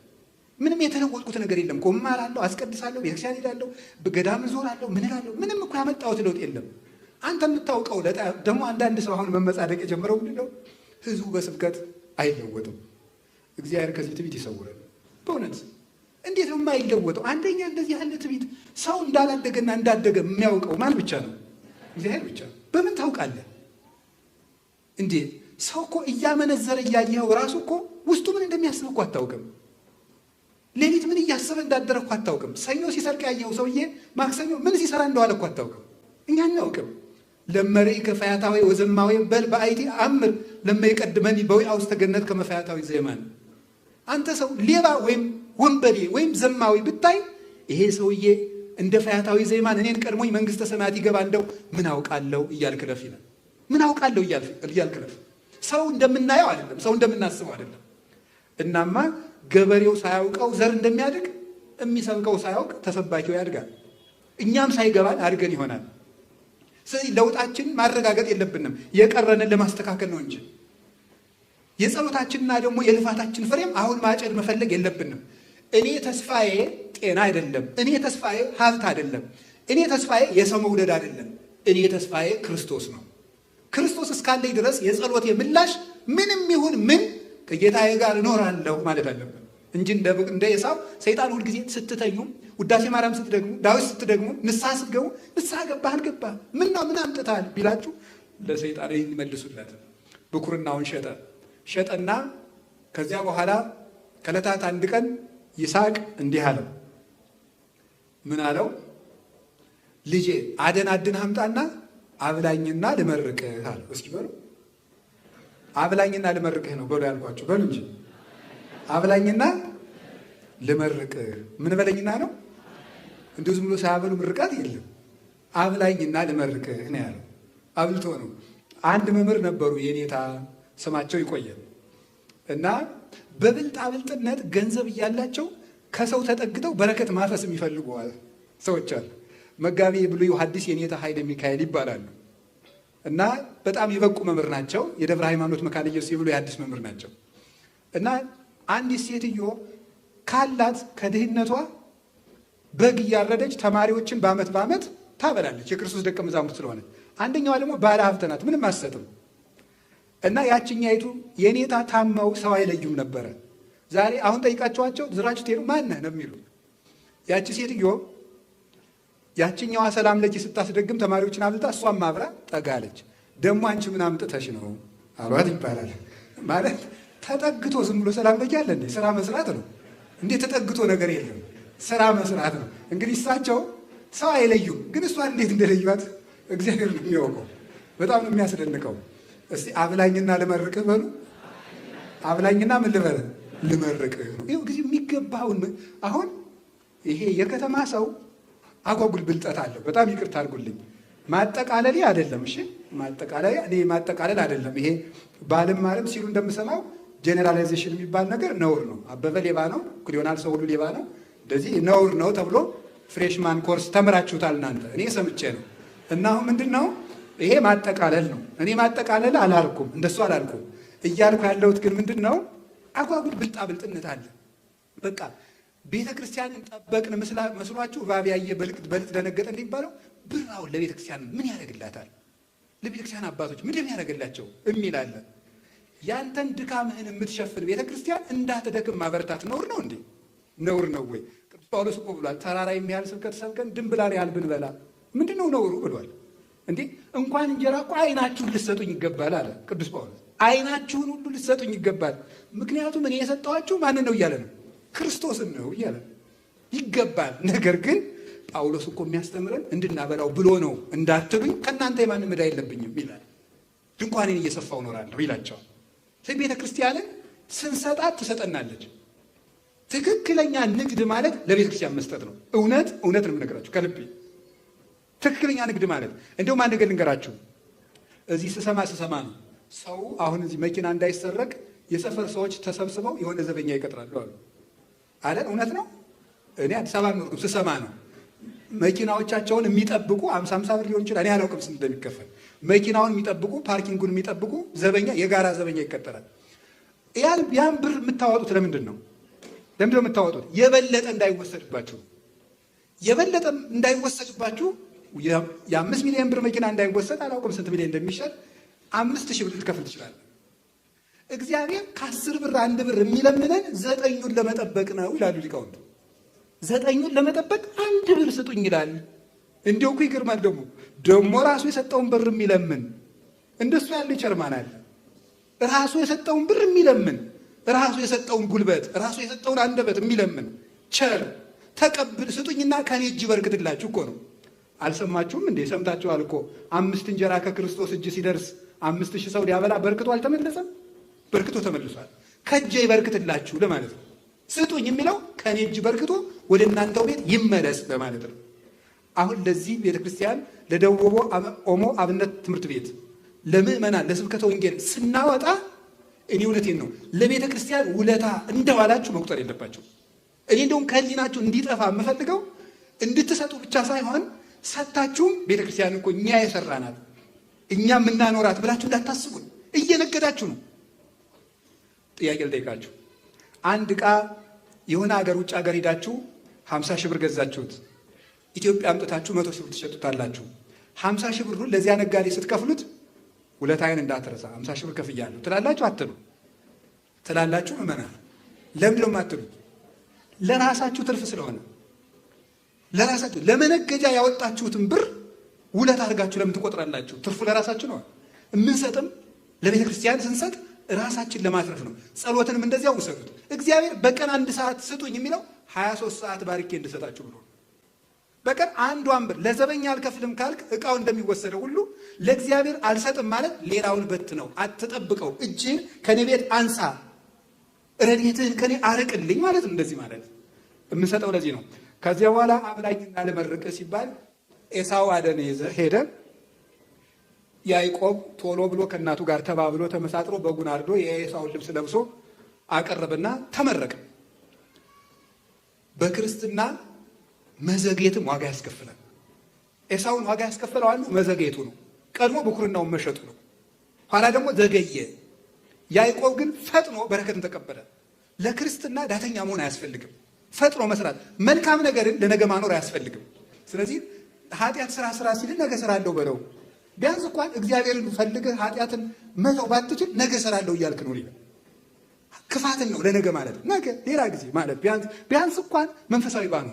ምንም የተለወጥኩት ነገር የለም እኮ እማራለሁ፣ አስቀድሳለሁ፣ ቤተክርስቲያን ሄዳለሁ፣ በገዳም እዞራለሁ፣ ምን እላለሁ። ምንም እኮ ያመጣሁት ለውጥ የለም። አንተ የምታውቀው ደግሞ አንዳንድ ሰው አሁን መመጻደቅ የጀመረው ምንድን ነው? ህዝቡ በስብከት አይለወጥም። እግዚአብሔር ከዚህ ትዕቢት ይሰውራል። በእውነት እንዴት ነው የማይለወጠው? አንደኛ እንደዚህ ያለ ትዕቢት ሰው እንዳላደገና እንዳደገ የሚያውቀው ማን ብቻ ነው? እግዚአብሔር ብቻ። በምን ታውቃለህ እንዴ? ሰው እኮ እያመነዘረ እያየኸው ራሱ እኮ ውስጡ ምን እንደሚያስብ እኮ አታውቅም። ሌሊት ምን እያሰበ እንዳደረ እኮ አታውቅም። ሰኞ ሲሰርቅ ያየኸው ሰውዬ ማክሰኞ ምን ሲሰራ እንደዋለ እኮ አታውቅም። እኛ አናውቅም። ለመሬ ከፈያታዊ ወዘማዊ በል በአይቲ አምር ለማይቀድመኒ በውያ ውስጥ ተገነት ከመፈያታዊ ዘየማን። አንተ ሰው ሌባ ወይም ወንበዴ ወይም ዘማዊ ብታይ ይሄ ሰውዬ እንደ ፈያታዊ ዘየማን እኔን ቀድሞኝ መንግስተ ሰማያት ይገባ እንደው ምን አውቃለሁ እያልክ ለፍ ይላል። ምን አውቃለሁ እያልክ ለፍ። ሰው እንደምናየው አይደለም፣ ሰው እንደምናስበው አይደለም። እናማ ገበሬው ሳያውቀው ዘር እንደሚያድግ የሚሰብከው ሳያውቅ ተሰባኪው ያድጋል። እኛም ሳይገባን አድገን ይሆናል። ስለዚህ ለውጣችን ማረጋገጥ የለብንም፣ የቀረንን ለማስተካከል ነው እንጂ የጸሎታችንና ደግሞ የልፋታችን ፍሬም አሁን ማጨድ መፈለግ የለብንም። እኔ ተስፋዬ ጤና አይደለም፣ እኔ ተስፋዬ ሀብት አይደለም፣ እኔ ተስፋዬ የሰው መውደድ አይደለም፣ እኔ ተስፋዬ ክርስቶስ ነው። ክርስቶስ እስካለኝ ድረስ የጸሎቴ ምላሽ ምንም ይሁን ምን ከጌታዬ ጋር እኖራለሁ ማለት አለብን እንጂ እንደ ኤሳው ሰይጣን ሁልጊዜ ስትተኙ፣ ውዳሴ ማርያም ስትደግሙ፣ ዳዊት ስትደግሙ፣ ንስሐ ስትገቡ ንስሐ ገባህ አልገባህ ምን አምጥተሃል ቢላችሁ ለሰይጣን ይህን መልሱለት። ብኩርናውን ሸጠና ከዚያ በኋላ ከዕለታት አንድ ቀን ይስሐቅ እንዲህ አለው። ምን አለው? ልጄ አደን አምጣና አብላኝና ልመርቅህ አለው። እስኪ በሉ አብላኝና ልመርቅህ ነው በሉ ያልኳቸው በሉ እንጂ አብላኝና ልመርቅህ። ምን በለኝና ነው? እንዲሁ ዝም ብሎ ሳያበሉ ምርቃት የለም። አብላኝና ልመርቅህ ነው ያለው። አብልቶ ነው። አንድ መምህር ነበሩ የኔታ ስማቸው ይቆያል እና በብልጣብልጥነት ገንዘብ እያላቸው ከሰው ተጠግተው በረከት ማፈስ የሚፈልጉ ሰዎች አሉ። መጋቢ ብሉይ ሐዲስ የኔታ ኃይለ ሚካኤል ይባላሉ እና በጣም የበቁ መምህር ናቸው። የደብረ ሃይማኖት መካነ ኢየሱስ የብሉይ ሐዲስ መምህር ናቸው እና አንዲት ሴትዮ ካላት ከድህነቷ በግ እያረደች ተማሪዎችን በዓመት ታበላለች። የክርስቶስ ደቀ መዛሙርት ስለሆነ። አንደኛዋ ደግሞ ባለ ሀብት ናት፣ ምንም አትሰጥም። እና ያችኛይቱ የኔታ ታመው ሰው አይለዩም ነበረ። ዛሬ አሁን ጠይቃቸዋቸው ዝራችሁ ትሄዱ ማነህ ነው የሚሉ። ያቺ ሴትዮ ያችኛዋ ሰላም ለኪ ስታስደግም ተማሪዎችን አብልታ እሷም አብራ ጠጋለች። ደግሞ አንቺ ምን አምጥተሽ ነው አሏት ይባላል። ማለት ተጠግቶ ዝም ብሎ ሰላም ለኪ አለ እንዴ? ስራ መስራት ነው እንዴ? ተጠግቶ ነገር የለም፣ ስራ መስራት ነው። እንግዲህ እሳቸው ሰው አይለዩም፣ ግን እሷን እንዴት እንደለዩት እግዚአብሔር ነው የሚያውቀው። በጣም ነው የሚያስደንቀው። እስቲ አብላኝና ልመርቅህ በሉ። አብላኝና ምን ልበል? ልመርቅህ። ይኸው ጊዜ የሚገባውን አሁን ይሄ የከተማ ሰው አጓጉል ብልጠት አለው። በጣም ይቅርታ አድርጉልኝ። ማጠቃለል አይደለም። እሺ ማጠቃለል አይደለም። ይሄ ባልም ማለም ሲሉ እንደምሰማው ጄኔራላይዜሽን የሚባል ነገር ነውር ነው። አበበ ሌባ ነው፣ ክሊዮናል ሰው ሁሉ ሌባ ነው፣ እንደዚህ ነውር ነው ተብሎ ፍሬሽማን ኮርስ ተምራችሁታል እናንተ። እኔ ሰምቼ ነው። እና አሁን ምንድን ነው ይሄ? ማጠቃለል ነው። እኔ ማጠቃለል አላልኩም፣ እንደሱ አላልኩም። እያልኩ ያለሁት ግን ምንድን ነው አጓጉል ብልጣብልጥነት አለ። በቃ ቤተ ክርስቲያንን ጠበቅን መስሏችሁ እባብ ያየ በልጥ ደነገጠ እንደሚባለው ብራውን ለቤተ ክርስቲያን ምን ያደርግላታል? ለቤተ ክርስቲያን አባቶች ምንድን ያደርግላቸው የሚል አለ። ያንተን ድካምህን የምትሸፍን ቤተ ክርስቲያን እንዳትደክም ማበረታት ነውር ነው እንዴ? ነውር ነው ወይ? ቅዱስ ጳውሎስ እኮ ብሏል፣ ተራራ የሚያህል ስብከት ሰብከን ድንብላል ያህል ብንበላ ምንድን ነው ነውሩ ብሏል። እንዴ እንኳን እንጀራ እኮ አይናችሁን ልትሰጡኝ ይገባል አለ ቅዱስ ጳውሎስ። አይናችሁን ሁሉ ልትሰጡኝ ይገባል። ምክንያቱም እኔ የሰጠኋችሁ ማንን ነው እያለ ነው? ክርስቶስን ነው እያለ ይገባል። ነገር ግን ጳውሎስ እኮ የሚያስተምረን እንድናበላው ብሎ ነው እንዳትሉኝ ከእናንተ የማንም ዕዳ የለብኝም ይላል። ድንኳኔን እየሰፋው እኖራለሁ ይላቸዋል። ስለዚህ ቤተ ክርስቲያንን ስንሰጣት ትሰጠናለች። ትክክለኛ ንግድ ማለት ለቤተ ክርስቲያን መስጠት ነው። እውነት ነው የምነግራችሁ ከልቤ። ትክክለኛ ንግድ ማለት እንደውም አንድ ነገር ልንገራችሁ። እዚህ ስሰማ ነው ሰው አሁን እዚህ መኪና እንዳይሰረቅ የሰፈር ሰዎች ተሰብስበው የሆነ ዘበኛ ይቀጥራሉ አሉ አይደል? እውነት ነው። እኔ አዲስ አበባ ነው ስሰማ ነው መኪናዎቻቸውን የሚጠብቁ 50 ብር ሊሆን ይችላል፣ እኔ አላውቅም ስንት እንደሚከፈል። መኪናውን የሚጠብቁ ፓርኪንጉን የሚጠብቁ ዘበኛ፣ የጋራ ዘበኛ ይቀጠራል። ያን ብር የምታወጡት ለምንድን ነው? የምታወጡት? የበለጠ እንዳይወሰድባችሁ። የበለጠ እንዳይወሰድባችሁ የ5 ሚሊዮን ብር መኪና እንዳይወሰድ አላውቅም ስንት ሚሊዮን እንደሚሸጥ 5000 ብር ልትከፍል ትችላለህ። እግዚአብሔር ከ10 ብር 1 ብር የሚለምነን 9ን ለመጠበቅ ነው ይላሉ ሊቃውንቱ። 9ን ለመጠበቅ 1 ብር ስጡኝ ይላል። እንዲሁ እኮ ይገርማል። ደግሞ ራሱ የሰጠውን ብር የሚለምን እንደሱ ያለ ቸርማን አለ። ራሱ የሰጠውን ብር የሚለምን፣ ራሱ የሰጠውን ጉልበት፣ ራሱ የሰጠውን አንደበት የሚለምን ቸር ተቀብል ስጡኝና ከኔ እጅ በርክትላችሁ እኮ ነው። አልሰማችሁም እንዴ? ሰምታችኋል እኮ 5 እንጀራ ከክርስቶስ እጅ ሲደርስ 5000 ሰው ሊያበላ በርክቶ አልተመለሰም? በርክቶ ተመልሷል። ከእጄ ይበርክትላችሁ ለማለት ነው። ስጡኝ የሚለው ከኔ እጅ በርክቶ ወደ እናንተው ቤት ይመለስ ለማለት ነው። አሁን ለዚህ ቤተክርስቲያን ለደቡብ ኦሞ አብነት ትምህርት ቤት ለምእመናን ለስብከተ ወንጌል ስናወጣ እኔ እውነቴን ነው ለቤተ ክርስቲያን ውለታ እንደዋላችሁ መቁጠር የለባችሁ። እኔ እንደውም ከህሊናችሁ እንዲጠፋ የምፈልገው እንድትሰጡ ብቻ ሳይሆን ሰታችሁም ቤተ ክርስቲያን እኮ እኛ የሰራናት እኛ የምናኖራት ብላችሁ እንዳታስቡን። እየነገዳችሁ ነው። ጥያቄ ልጠይቃችሁ። አንድ ዕቃ የሆነ ሀገር ውጭ ሀገር ሄዳችሁ 50 ሺህ ብር ገዛችሁት። ኢትዮጵያ አምጥታችሁ 100 ሺህ ብር ትሸጡታላችሁ። 50 ሺህ ብሩን ለዚያ ነጋዴ ስትከፍሉት ውለታዬን እንዳትረሳ 50 ሺህ ብር ከፍያለሁ ትላላችሁ? አትሉ? ትላላችሁ? ምዕመናን ለምን ነው የማትሉ? ለራሳችሁ ትርፍ ስለሆነ። ለራሳችሁ ለመነገጃ ያወጣችሁትን ብር ውለታ አድርጋችሁ ለምን ትቆጥራላችሁ? ትርፉ ለራሳችሁ ነው። የምንሰጥም ለቤተ ክርስቲያን ስንሰጥ ራሳችን ለማትረፍ ነው። ጸሎትንም እንደዚያው ውሰዱት። እግዚአብሔር በቀን 1 ሰዓት ስጡኝ የሚለው 23 ሰዓት ባርኬ እንድሰጣችሁ ብሎ በቀን 1 ብር ለዘበኛ አልከፍልም ካልክ ዕቃው እንደሚወሰደው ሁሉ ለእግዚአብሔር አልሰጥም ማለት ሌላውን በት ነው። አትጠብቀው። እጅህን ከኔ ቤት አንሳ፣ ረድኤትህን ከኔ አርቅልኝ ማለት ነው። እንደዚህ ማለት የምንሰጠው ለዚህ ነው። ከዚያ በኋላ አብላኝና ልመርቅ ሲባል ኤሳው አደን ሄደ። ያዕቆብ ቶሎ ብሎ ከእናቱ ጋር ተባብሎ ተመሳጥሮ በጉን አርዶ የኤሳውን ልብስ ለብሶ አቀረበና ተመረቀ። በክርስትና መዘግየትም ዋጋ ያስከፍላል። ኤሳውን ዋጋ ያስከፈለው አንዱ መዘግየቱ ነው። ቀድሞ ብኩርናውን መሸጡ ነው። ኋላ ደግሞ ዘገየ። ያዕቆብ ግን ፈጥኖ በረከትን ተቀበለ። ለክርስትና ዳተኛ መሆን አያስፈልግም። ፈጥኖ መስራት፣ መልካም ነገርን ለነገ ማኖር አያስፈልግም። ስለዚህ ኃጢአት ስራ ሲል ነገ እሰራለሁ በለው። ቢያንስ እንኳን እግዚአብሔርን ፈልገህ ኃጢአትን መተው ባትችል ነገ እሰራለሁ እያልክ ነው። ክፋትን ነው ለነገ ማለት ነገ ሌላ ጊዜ ማለት ቢያንስ እንኳን መንፈሳዊ ባኑ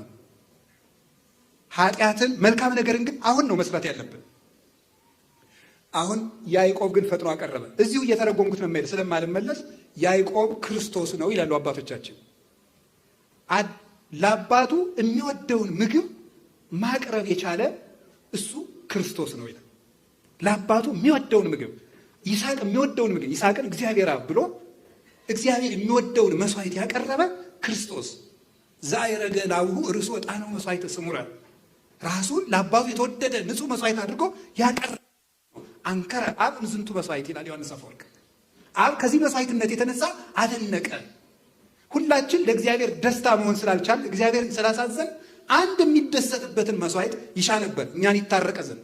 ኃጢአትን መልካም ነገርን ግን አሁን ነው መስራት ያለብን። አሁን ያዕቆብ ግን ፈጥኖ አቀረበ። እዚሁ እየተረጎምኩት ነው የማይል ስለማልመለስ ያዕቆብ ክርስቶስ ነው ይላሉ አባቶቻችን። ለአባቱ የሚወደውን ምግብ ማቅረብ የቻለ እሱ ክርስቶስ ነው ይላል። ለአባቱ የሚወደውን ምግብ ይስሐቅ የሚወደውን ምግብ ይስሐቅን እግዚአብሔር አብ ብሎ እግዚአብሔር የሚወደውን መስዋዕት ያቀረበ ክርስቶስ ዛይረገ ላውሁ ርሶ ጣነው መስዋዕት ስሙረ ራሱን ለአባቱ የተወደደ ንጹህ መስዋዕት አድርጎ ያቀረበ አንከረ አብ ዝንቱ መስዋዕት ይላል ዮሐንስ አፈወርቅ። አብ ከዚህ መስዋዕትነት የተነሳ አደነቀ። ሁላችን ለእግዚአብሔር ደስታ መሆን ስላልቻል እግዚአብሔርን ስላሳዘን አንድ የሚደሰትበትን መስዋዕት ይሻ ነበር እኛን ይታረቀ ዘንድ።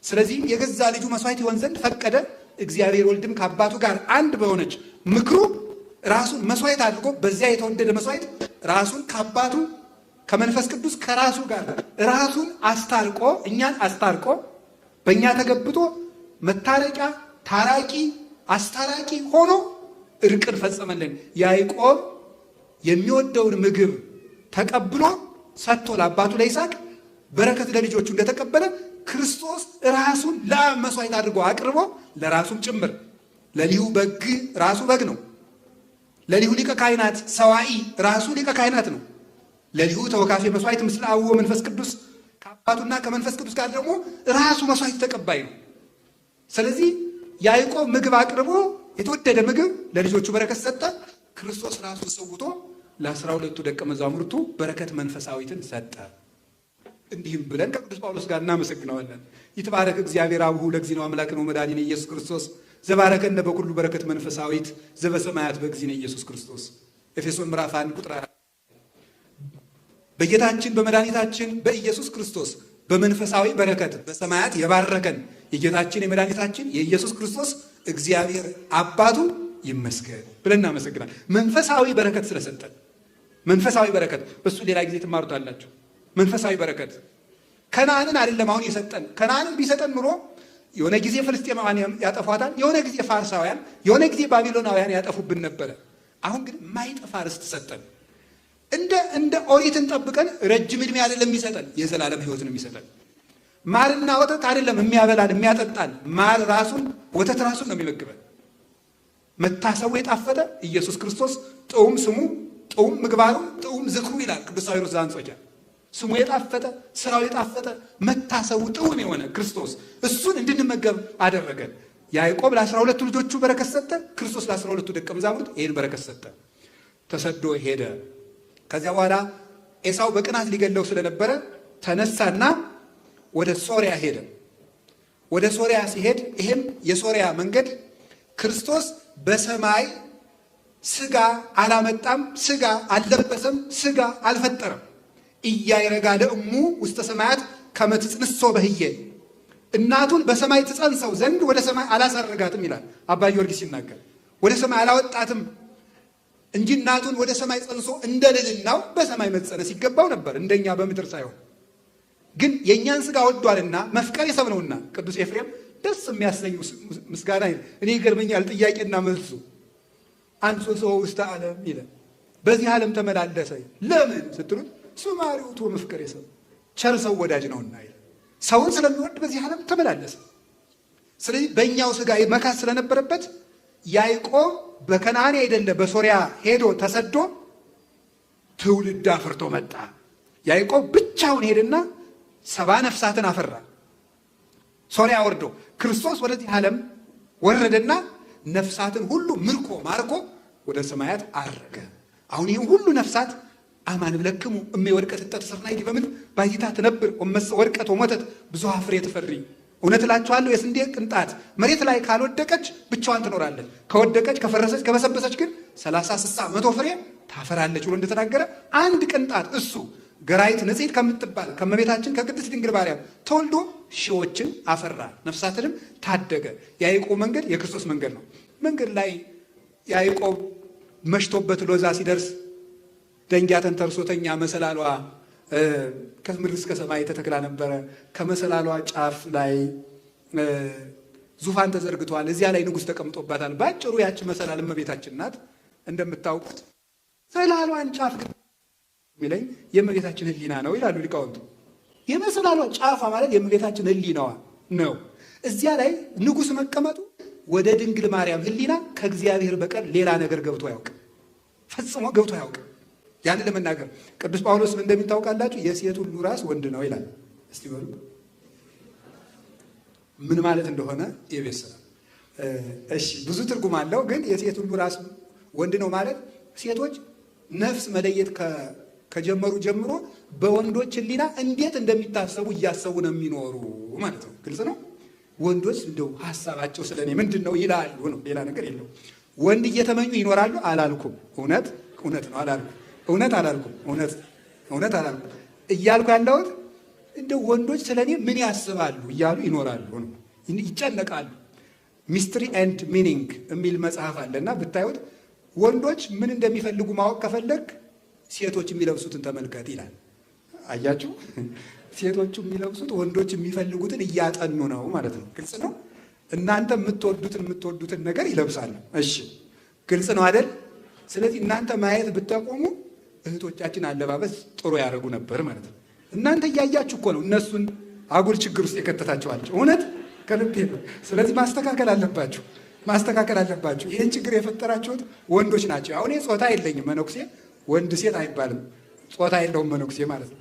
ስለዚህ የገዛ ልጁ መስዋዕት ይሆን ዘንድ ፈቀደ። እግዚአብሔር ወልድም ከአባቱ ጋር አንድ በሆነች ምክሩ ራሱን መስዋዕት አድርጎ በዚያ የተወደደ መስዋዕት ራሱን ከአባቱ ከመንፈስ ቅዱስ ከራሱ ጋር ራሱን አስታርቆ እኛን አስታርቆ በእኛ ተገብቶ መታረቂያ ታራቂ አስታራቂ ሆኖ እርቅን ፈጸመልን። ያዕቆብ የሚወደውን ምግብ ተቀብሎ ሰጥቶ ለአባቱ ለይስሐቅ በረከት ለልጆቹ እንደተቀበለ ክርስቶስ ራሱን ለአብ መስዋዕት አድርጎ አቅርቦ ለራሱም ጭምር ለሊሁ በግ ራሱ በግ ነው። ለሊሁ ሊቀ ካህናት ሰዋኢ ራሱ ሊቀ ካህናት ነው። ለሊሁ ተወካፌ መስዋዕት ምስለ አብ ወመንፈስ ቅዱስ ከአባቱና ከመንፈስ ቅዱስ ጋር ደግሞ ራሱ መስዋዕት ተቀባይ ነው። ስለዚህ ያዕቆብ ምግብ አቅርቦ የተወደደ ምግብ ለልጆቹ በረከት ሰጠ። ክርስቶስ ራሱ ሰውቶ ለ12 ደቀ መዛሙርቱ በረከት መንፈሳዊትን ሰጠ። እንዲህም ብለን ከቅዱስ ጳውሎስ ጋር እናመሰግነዋለን። ይትባረክ እግዚአብሔር አቡሁ ለእግዚእነ አምላክነ ወመድኃኒነ ኢየሱስ ክርስቶስ ዘባረከነ በኩሉ በረከት መንፈሳዊት ዘበሰማያት በእግዚእነ ኢየሱስ ክርስቶስ። ኤፌሶን ምዕራፍ 1 ቁጥር 4። በጌታችን በመድኃኒታችን በኢየሱስ ክርስቶስ በመንፈሳዊ በረከት በሰማያት የባረከን የጌታችን የመድኃኒታችን የኢየሱስ ክርስቶስ እግዚአብሔር አባቱ ይመስገን ብለን እናመሰግናል። መንፈሳዊ በረከት ስለሰጠን። መንፈሳዊ በረከት በሱ ሌላ ጊዜ ትማሩታላችሁ። መንፈሳዊ በረከት ከነዓንን አይደለም አሁን የሰጠን። ከነዓንን ቢሰጠን ኑሮ የሆነ ጊዜ ፍልስጤማውያን ያጠፏታል፣ የሆነ ጊዜ ፋርሳውያን፣ የሆነ ጊዜ ባቢሎናውያን ያጠፉብን ነበረ። አሁን ግን ማይጠፋ ርስት ሰጠን። እንደ ኦሪትን ጠብቀን ረጅም ዕድሜ አይደለም የሚሰጠን፣ የዘላለም ሕይወትን የሚሰጠን። ማርና ወተት አይደለም የሚያበላን የሚያጠጣን፣ ማር ራሱን ወተት ራሱን ነው የሚመግበን። መታሰቡ የጣፈጠ ኢየሱስ ክርስቶስ ጥዑም ስሙ ጥዑም ምግባሩ ጥዑም ዝክሩ ይላል ቅዱስ ሳዊሮስ ዘአንጾኪያ። ስሙ የጣፈጠ ስራው የጣፈጠ መታሰቡ ጥዑም የሆነ ክርስቶስ እሱን እንድንመገብ አደረገን። ያዕቆብ ለ12 ልጆቹ በረከት ሰጠ። ክርስቶስ ለ12 ደቀ መዛሙርት ይህን በረከት ሰጠ። ተሰዶ ሄደ። ከዚያ በኋላ ኤሳው በቅናት ሊገለው ስለነበረ ተነሳና ወደ ሶሪያ ሄደ። ወደ ሶሪያ ሲሄድ ይሄም የሶሪያ መንገድ ክርስቶስ በሰማይ ስጋ አላመጣም፣ ስጋ አልለበሰም፣ ስጋ አልፈጠረም። እያይረጋ ለእሙ ውስተ ሰማያት ከመ ትጽንሶ በህየ፣ እናቱን በሰማይ ትጸንሰው ዘንድ ወደ ሰማይ አላሳረጋትም ይላል አባ ጊዮርጊስ ሲናገር። ወደ ሰማይ አላወጣትም እንጂ እናቱን ወደ ሰማይ ጸንሶ እንደ ልዕልናው በሰማይ መጸነስ ይገባው ነበር፣ እንደኛ በምድር ሳይሆን። ግን የእኛን ስጋ ወዷልና መፍቀር የሰብ ነውና ቅዱስ ኤፍሬም ደስ የሚያሰኙ ምስጋና እኔ ይገርመኛል። ጥያቄና መልሱ አንሶ ሰው ውስተ ዓለም ይላል። በዚህ ዓለም ተመላለሰ። ለምን ስትሉት ሱማሪውቱ መፍቀር የሰብ ቸር ሰው ወዳጅ ነውና ይላል። ሰውን ስለሚወድ በዚህ ዓለም ተመላለሰ። ስለዚህ በእኛው ስጋ መካት ስለነበረበት ያዕቆብ በከነዓን አይደለ በሶሪያ ሄዶ ተሰዶ ትውልድ አፍርቶ መጣ። ያዕቆብ ብቻውን ሄደና 70 ነፍሳትን አፈራ። ሶሪያ ወርዶ ክርስቶስ ወደዚህ ዓለም ወረደና ነፍሳትን ሁሉ ምርኮ ማርኮ ወደ ሰማያት አረገ። አሁን ይህም ሁሉ ነፍሳት አማን ብለክሙ እሜ ወድቀት ተሰርናይ በምድር ባይታ ትነብር ወመሰ ወድቀት ወሞተት ብዙሃ ፍሬ ትፈሪ። እውነት እላችኋለሁ የስንዴ ቅንጣት መሬት ላይ ካልወደቀች ብቻዋን ትኖራለች፣ ከወደቀች ከፈረሰች ከበሰበሰች ግን 30 60 100 ፍሬ ታፈራለች ብሎ እንደተናገረ አንድ ቅንጣት እሱ ገራይት ንጽሕት ከምትባል ከመቤታችን ከቅድስት ድንግል ማርያም ተወልዶ ሺዎችን አፈራ፣ ነፍሳትንም ታደገ። የያዕቆብ መንገድ የክርስቶስ መንገድ ነው። መንገድ ላይ ያዕቆብ መሽቶበት ሎዛ ሲደርስ ደንጊያ ተንተርሶተኛ መሰላሏ ከምድር እስከ ሰማይ ተተክላ ነበረ። ከመሰላሏ ጫፍ ላይ ዙፋን ተዘርግቷል። እዚያ ላይ ንጉሥ ተቀምጦባታል። ባጭሩ ያች መሰላል እመቤታችን ናት። እንደምታውቁት ሰላሏን ጫፍ የሚለኝ የእመቤታችን ሕሊና ነው ይላሉ ሊቃውንቱ። የመሰላሏ ጫፏ ማለት የእመቤታችን ሕሊናዋ ነው። እዚያ ላይ ንጉሥ መቀመጡ ወደ ድንግል ማርያም ሕሊና ከእግዚአብሔር በቀር ሌላ ነገር ገብቶ አያውቅም፣ ፈጽሞ ገብቶ አያውቅም። ያን ለመናገር ቅዱስ ጳውሎስ እንደሚታወቃላችሁ የሴት ሁሉ ራስ ወንድ ነው ይላል። እስቲ በሉ ምን ማለት እንደሆነ የቤት ስራ። እሺ ብዙ ትርጉም አለው፣ ግን የሴት ሁሉ ራስ ወንድ ነው ማለት ሴቶች ነፍስ መለየት ከጀመሩ ጀምሮ በወንዶች ሕሊና እንዴት እንደሚታሰቡ እያሰቡ ነው የሚኖሩ ማለት ነው። ግልጽ ነው። ወንዶች እንደው ሀሳባቸው ስለኔ ምንድን ነው ይላሉ ነው፣ ሌላ ነገር የለው። ወንድ እየተመኙ ይኖራሉ አላልኩም። እውነት ነው አላልኩም። እውነት አላልኩም። እውነት አላልኩም። እያልኩ ያለሁት እንደው ወንዶች ስለኔ ምን ያስባሉ እያሉ ይኖራሉ ነው፣ ይጨነቃሉ። ሚስትሪ ኤንድ ሚኒንግ የሚል መጽሐፍ አለና ብታዩት ወንዶች ምን እንደሚፈልጉ ማወቅ ከፈለግ ሴቶች የሚለብሱትን ተመልከት ይላል። አያችሁ፣ ሴቶቹ የሚለብሱት ወንዶች የሚፈልጉትን እያጠኑ ነው ማለት ነው። ግልጽ ነው። እናንተ የምትወዱትን ነገር ይለብሳሉ። እሺ፣ ግልጽ ነው አይደል? ስለዚህ እናንተ ማየት ብታቆሙ እህቶቻችን አለባበስ ጥሩ ያደርጉ ነበር ማለት ነው። እናንተ እያያችሁ እኮ ነው እነሱን አጉል ችግር ውስጥ የከተታችኋቸው። እውነት ከልቤ ነው። ስለዚህ ማስተካከል አለባችሁ። ይህን ችግር የፈጠራችሁት ወንዶች ናቸው። አሁን ጾታ የለኝም፣ መነኩሴ ወንድ ሴት አይባልም። ጾታ የለውም መነኩሴ ማለት ነው።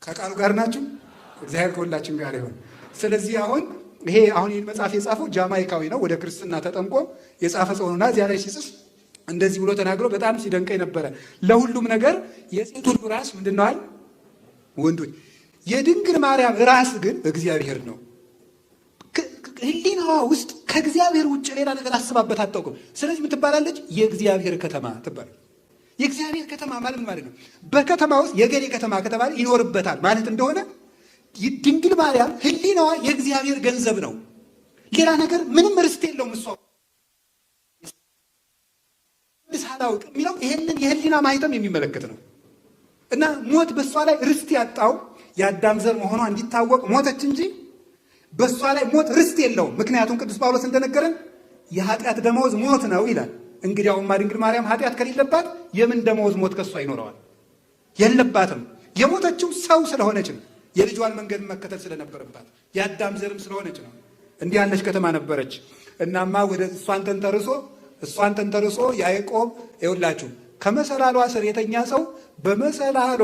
ከቃሉ ጋር ናችሁ። እግዚአብሔር ከሁላችን ጋር ይሁን። ስለዚህ አሁን ይህን መጽሐፍ የጻፈው ጃማይካዊ ነው። ወደ ክርስትና ተጠምቆ የጻፈ ሰው ነውና እዚያ ላይ ሲጽፍ እንደዚህ ብሎ ተናግሮ በጣም ሲደንቀኝ ነበረ። ለሁሉም ነገር የሴት ሁሉ ራስ ምንድን ነዋል? ወንዶች። የድንግል ማርያም ራስ ግን እግዚአብሔር ነው። ሕሊናዋ ውስጥ ከእግዚአብሔር ውጭ ሌላ ነገር አስባበት አታውቅም። ስለዚህ ምን ትባላለች? የእግዚአብሔር ከተማ ትባላለች። የእግዚአብሔር ከተማ ማለት ምን ማለት ነው? በከተማ ውስጥ የገሌ ከተማ ከተባለ ይኖርበታል ማለት እንደሆነ ድንግል ማርያም ሕሊናዋ የእግዚአብሔር ገንዘብ ነው። ሌላ ነገር ምንም ርስት የለውም። እሷ ሳላውቅ የሚለው ይሄንን የሕሊና ማህተም የሚመለከት ነው። እና ሞት በእሷ ላይ ርስት ያጣው የአዳም ዘር መሆኗ እንዲታወቅ ሞተች እንጂ በእሷ ላይ ሞት ርስት የለውም። ምክንያቱም ቅዱስ ጳውሎስ እንደነገረን የኃጢአት ደመወዝ ሞት ነው ይላል። እንግዲያውማ ድንግል ማርያም ኃጢአት ከሌለባት የምን ደመወዝ ሞት ከእሷ ይኖረዋል? የለባትም። የሞተችው ሰው ስለሆነች ነው። የልጇን መንገድ መከተል ስለነበረባት የአዳም ዘርም ስለሆነች ነው። እንዲህ ያለች ከተማ ነበረች። እናማ ወደ እሷን ተንተርሶ ያዕቆብ ይኸውላችሁ ከመሰላሏ ስር የተኛ ሰው በመሰላሏ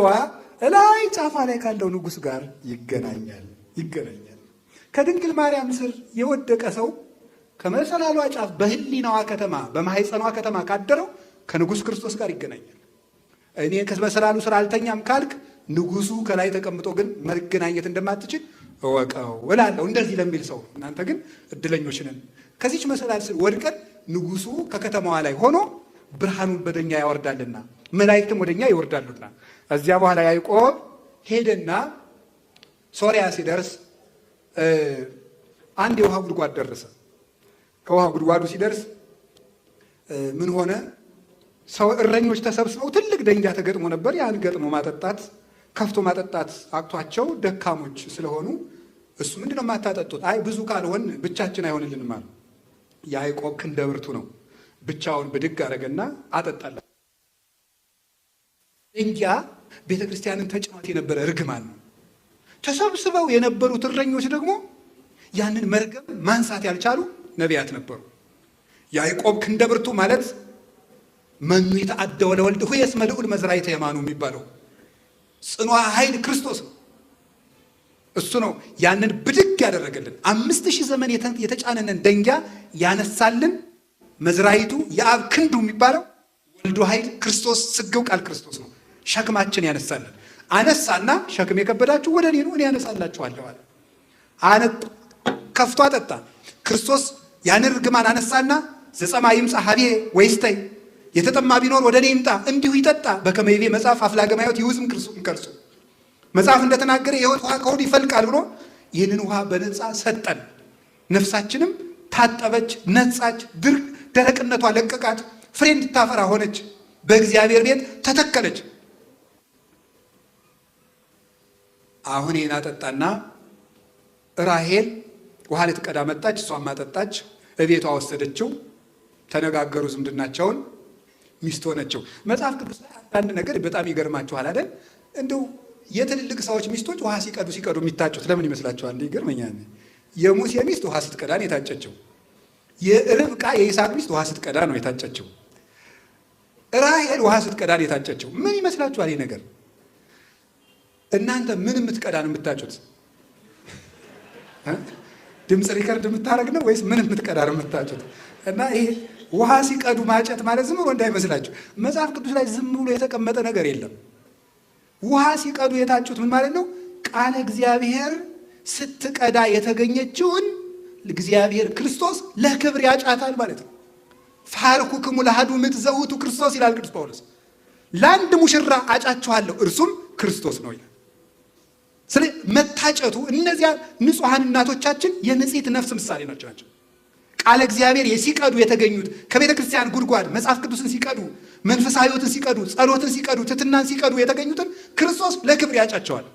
ላይ ጫፏ ላይ ካለው ንጉሥ ጋር ይገናኛል። ከድንግል ማርያም ስር የወደቀ ሰው ከመሰላሏ ጫፍ በሕሊናዋ ከተማ በማኅፀኗ ከተማ ካደረው ከንጉሥ ክርስቶስ ጋር ይገናኛል። እኔ ከመሰላሉ ስር አልተኛም ካልክ ንጉሱ ከላይ ተቀምጦ ግን መገናኘት እንደማትችል እወቀው እላለሁ። እንደዚህ ለሚል ሰው እናንተ ግን እድለኞች ነን። ከዚች መሰላል ስር ወድቀን ንጉሱ ከከተማዋ ላይ ሆኖ ብርሃኑን ወደኛ ያወርዳልና መላእክትም ወደኛ ይወርዳሉና። እዚያ በኋላ ያዕቆብ ሄደና ሶርያ ሲደርስ አንድ የውሃ ጉድጓድ ደረሰ። ከውሃ ጉድጓዱ ሲደርስ ምን ሆነ? እረኞች ተሰብስበው ትልቅ ደንጊያ ተገጥሞ ነበር። ያን ገጥሞ ከፍቶ ማጠጣት አቅቷቸው ደካሞች ስለሆኑ እሱ ምንድነው የማታጠጡት? አይ ብዙ ካልሆን ብቻችን አይሆንልንም አሉ። ያዕቆብ ክንደ ብርቱ ነው። ብቻውን ብድግ አደረገና አጠጣለ። ደንጊያ ቤተ ክርስቲያንን ተጭኗት የነበረ ርግማን ነው። ተሰብስበው የነበሩት እረኞች ደግሞ ያንን መርገም ማንሳት ያልቻሉ ነቢያት ነበሩ። ያዕቆብ ክንደ ብርቱ ማለት መኑ የተአደወ ለወልድ ሁየስ መልዑል መዝራዕተ የማኑ የሚባለው ጽኗ ኃይል ክርስቶስ ነው። እሱ ነው ያንን ብድግ ያደረገልን። 5000 ዘመን የተጫነንን ደንጊያ ያነሳልን መዝራዕቱ የአብ ክንዱ የሚባለው ወልዱ ኃይል ክርስቶስ ስግው ቃል ክርስቶስ ነው። ሸክማችን ያነሳልን አነሳና ሸክም የከበዳችሁ ወደ እኔ ነው እኔ ያነሳላችኋለሁ አለ። ከፍቶ አጠጣ። ክርስቶስ ያንን ርግማን አነሳና ዘጸማ ይምጻ ሀቤ ወይስተይ የተጠማ ቢኖር ወደ እኔ ይምጣ እንዲሁ ይጠጣ በከመ ይቤ መጽሐፍ አፍላገ ማዮት ይውዝም ከርሱ መጽሐፍ እንደተናገረ የሕይወት ውሃ ከሆዱ ይፈልቃል ብሎ ይህንን ውሃ በነፃ ሰጠን። ነፍሳችንም ታጠበች፣ ነጻች፣ ደረቅነቷ ለቀቃት፣ ፍሬ እንድታፈራ ሆነች፣ በእግዚአብሔር ቤት ተተከለች። አሁን ይህን አጠጣና ራሔል ውሃ ልትቀዳ መጣች። እሷም አጠጣች፣ እቤቷ ወሰደችው። ተነጋገሩ ዝምድናቸውን፣ ሚስት ሆነችው። መጽሐፍ ቅዱስ ላይ አንዳንድ ነገር በጣም ይገርማችኋል አይደል? እንደው የትልልቅ ሰዎች ሚስቶች ውሃ ሲቀዱ የሚታጩት ለምን ይመስላችኋል? ይገርመኛል። የሙሴ ሚስት ውሃ ስትቀዳ ነው የታጨችው። የርብቃ የይስሐቅ ሚስት ውሃ ስትቀዳ ነው የታጨችው። ራሔል ውሃ ስትቀዳ ነው የታጨችው። ምን ይመስላችኋል ይህ ነገር? እናንተ ምን የምትቀዳ ነው የምታጩት? ድምፅ ሪከርድ የምታደርግ ነው ወይስ ምን የምትቀዳ ነው የምታጩት? እና ይሄ ውሃ ሲቀዱ ማጨት ማለት ዝም ብሎ እንዳይመስላችሁ። መጽሐፍ ቅዱስ ላይ ዝም ብሎ የተቀመጠ ነገር የለም። ውሃ ሲቀዱ የታጩት ምን ማለት ነው? ቃለ እግዚአብሔር ስትቀዳ የተገኘችውን እግዚአብሔር ክርስቶስ ለክብር ያጫታል ማለት ነው። ፋርኩክሙ ለአሐዱ ምጥ ዘውቱ ክርስቶስ ይላል ቅዱስ ጳውሎስ። ለአንድ ሙሽራ አጫችኋለሁ እርሱም ክርስቶስ ነው ይላል። ስለዚህ መታጨቱ እነዚያ ንጹሐን እናቶቻችን የንጽሕት ነፍስ ምሳሌ ናቸው። ቃለ እግዚአብሔር ሲቀዱ የተገኙት ከቤተ ክርስቲያን ጉድጓድ መጽሐፍ ቅዱስን ሲቀዱ፣ መንፈሳዊ ሕይወትን ሲቀዱ፣ ጸሎትን ሲቀዱ፣ ትሕትናን ሲቀዱ የተገኙትን ክርስቶስ ለክብር ያጫቸዋል።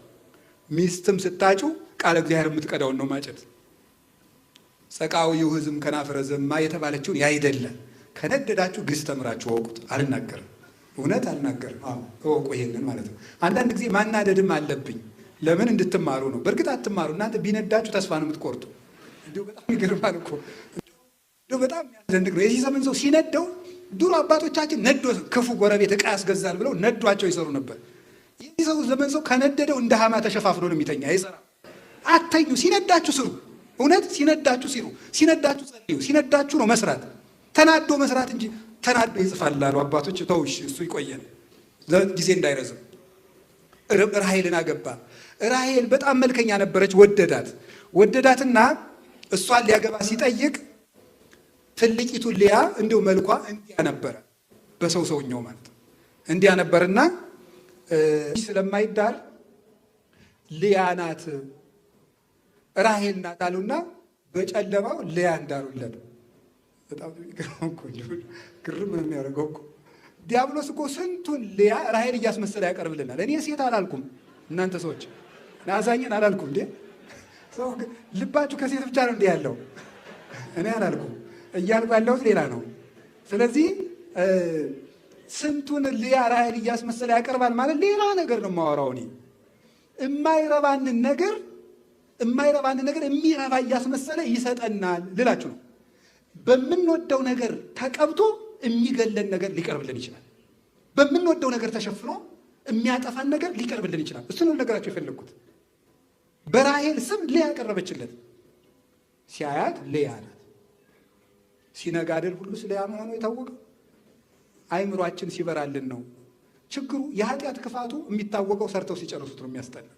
ሚስትም ስታጩ ቃለ እግዚአብሔር የምትቀዳውን ነው ማጨት። ጸቃው ይሁዝም ከናፈረ ዘማ የተባለችውን ያይደለ ከነደዳችሁ ግስ ተምራችሁ ወቁት። አልናገርም፣ እውነት አልናገርም። እወቁ ይሄንን ማለት ነው። አንዳንድ ጊዜ ማናደድም አለብኝ። ለምን? እንድትማሩ ነው። በእርግጥ አትማሩ እናንተ። ቢነዳችሁ ተስፋ ነው የምትቆርጡ። እንዲሁ በጣም ይገርማል እኮ እንዲሁ በጣም የሚያስደንቅ ነው። የዚህ ዘመን ሰው ሲነደው፣ ድሮ አባቶቻችን ነዶ ክፉ ጎረቤት ዕቃ ያስገዛል ብለው ነዷቸው ይሰሩ ነበር። የዚህ ሰው ዘመን ሰው ከነደደው እንደ ሃማ ተሸፋፍኖ ነው የሚተኛ። አይሰራም። አተኙ። ሲነዳችሁ ስሩ። እውነት ሲነዳችሁ ሲሩ፣ ሲነዳችሁ ጸልዩ። ሲነዳችሁ ነው መስራት። ተናዶ መስራት እንጂ ተናዶ ይጽፋል አሉ አባቶች። ተውሽ እሱ ይቆየን ጊዜ እንዳይረዝም። ራሔልን አገባ። ራሔል በጣም መልከኛ ነበረች። ወደዳትና እሷን ሊያገባ ሲጠይቅ ትልቂቱ ልያ እንዲሁ መልኳ እንዲያ ነበረ፣ በሰውኛው ማለት እንዲያ ነበርና ስለማይዳር ልያ ናት ራሔል ናት አሉና በጨለማው ልያ እንዳሉለት። በጣም ግርም ነው የሚያደርገው እኮ ዲያብሎስ እኮ ስንቱን ልያ ራሔል እያስመሰለ ያቀርብልናል። እኔ ሴት አላልኩም፣ እናንተ ሰዎች ናዛኝን አላልኩም። እንዴ ሰው ልባችሁ ከሴት ብቻ ነው እንዲህ ያለው። እኔ አላልኩም፣ እያልኩ ያለሁት ሌላ ነው። ስለዚህ ስንቱን ልያ ራሔል እያስመሰለ ያቀርባል ማለት ሌላ ነገር ነው የማወራው እኔ። የማይረባንን ነገር የሚረባ እያስመሰለ ይሰጠናል ልላችሁ ነው። በምንወደው ነገር ተቀብቶ የሚገለን ነገር ሊቀርብልን ይችላል። በምንወደው ነገር ተሸፍኖ የሚያጠፋን ነገር ሊቀርብልን ይችላል። እሱ ነው ነገራቸው የፈለግኩት። በራሔል ስም ልያ ያቀረበችለት ሲያያት ልያ ናት። ሲነጋደል ሁሉ ስለ ያ መሆኑ የታወቀው አይምሯችን ሲበራልን ነው። ችግሩ የኃጢአት ክፋቱ የሚታወቀው ሰርተው ሲጨርሱት ነው የሚያስጠላ።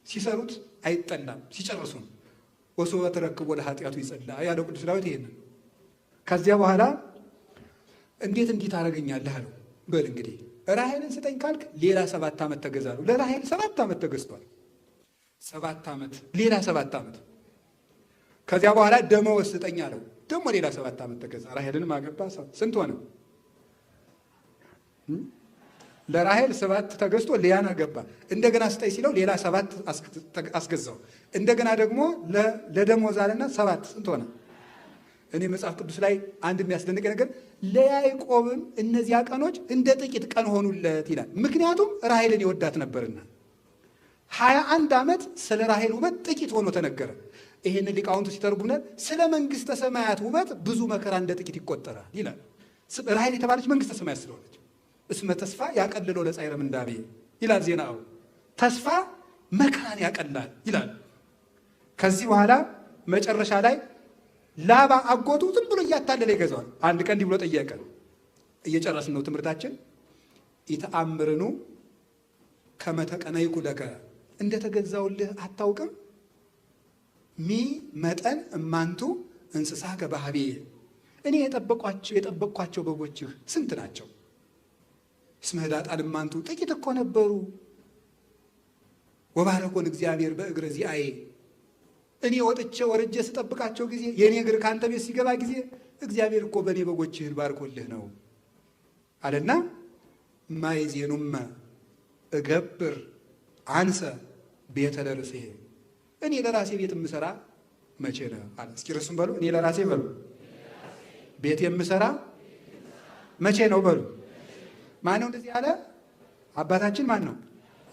ሲሰሩት አይጠላም፣ ሲጨርሱ ነው። ወሶበ ተረክቦ ለኃጢአቱ ይጸላ ያለው ቅዱስ ዳዊት ይሄንን። ከዚያ በኋላ እንዴት እንዲህ ታደርገኛለህ አለው። በል እንግዲህ ራሔልን ስጠኝ ካልክ ሌላ 7 ዓመት ተገዛለሁ። ለራሔል 7 ዓመት ተገዝቷል። 7 ዓመት ሌላ 7 ዓመት። ከዚያ በኋላ ደመወዝ ስጠኝ አለው። ደግሞ ሌላ 7 ዓመት ተገዛ። ራሔልን ማገባ ስንት ሆነ? ለራሔል 7 ተገዝቶ ልያን አገባ። እንደገና ስጠኝ ሲለው ሌላ 7 አስገዛው። እንደገና ደግሞ ለደመወዝ አለና 7 ስንት ሆነ? እኔ መጽሐፍ ቅዱስ ላይ አንድ የሚያስደንቅ ነገር ለያዕቆብም እነዚያ ቀኖች እንደ ጥቂት ቀን ሆኑለት ይላል። ምክንያቱም ራሔልን ይወዳት ነበርና 21 ዓመት ስለ ራሔል ውበት ጥቂት ሆኖ ተነገረ። ይሄን ሊቃውንቱ ሲተረጉሙለት ስለ መንግስተ ሰማያት ውበት ብዙ መከራ እንደ ጥቂት ይቆጠራል ይላል። ራሔል የተባለች መንግስተ ሰማያት ስለሆነች እስመ ተስፋ ያቀልለው ለጻይረ ምንዳቤ ይላል ዜናው። ተስፋ መከራን ያቀላል ይላል። ከዚህ በኋላ መጨረሻ ላይ ላባ አጎቱ ዝም ብሎ እያታለለ ይገዛዋል። አንድ ቀን እንዲህ ብሎ ጠየቀ። እየጨረስን ነው ትምህርታችን። ኢተአምርኑ ከመ ተቀነይኩ ለከ እንደተገዛውልህ አታውቅም? ሚ መጠን እማንቱ እንስሳ ከባህቤ እኔ የጠበቅኳቸው በጎችህ ስንት ናቸው? እስመ ህዳጣን እማንቱ ጥቂት እኮ ነበሩ። ወባረኮን እግዚአብሔር በእግረ ዚአዬ እኔ ወጥቼ ወርጄ ስጠብቃቸው ጊዜ የእኔ እግር ከአንተ ቤት ሲገባ ጊዜ እግዚአብሔር እኮ በእኔ በጎችህን ባርኮልህ ነው አለና ማይዜኑመ እገብር አንሰ ቤተ ለርእሴ እኔ ለራሴ ቤት የምሰራ መቼ ነው አለ። እስኪ እርሱም በሉ እኔ ለራሴ በሉ ቤት የምሰራ መቼ ነው በሉ። ማን ነው እንደዚህ ያለ? አባታችን ማን ነው?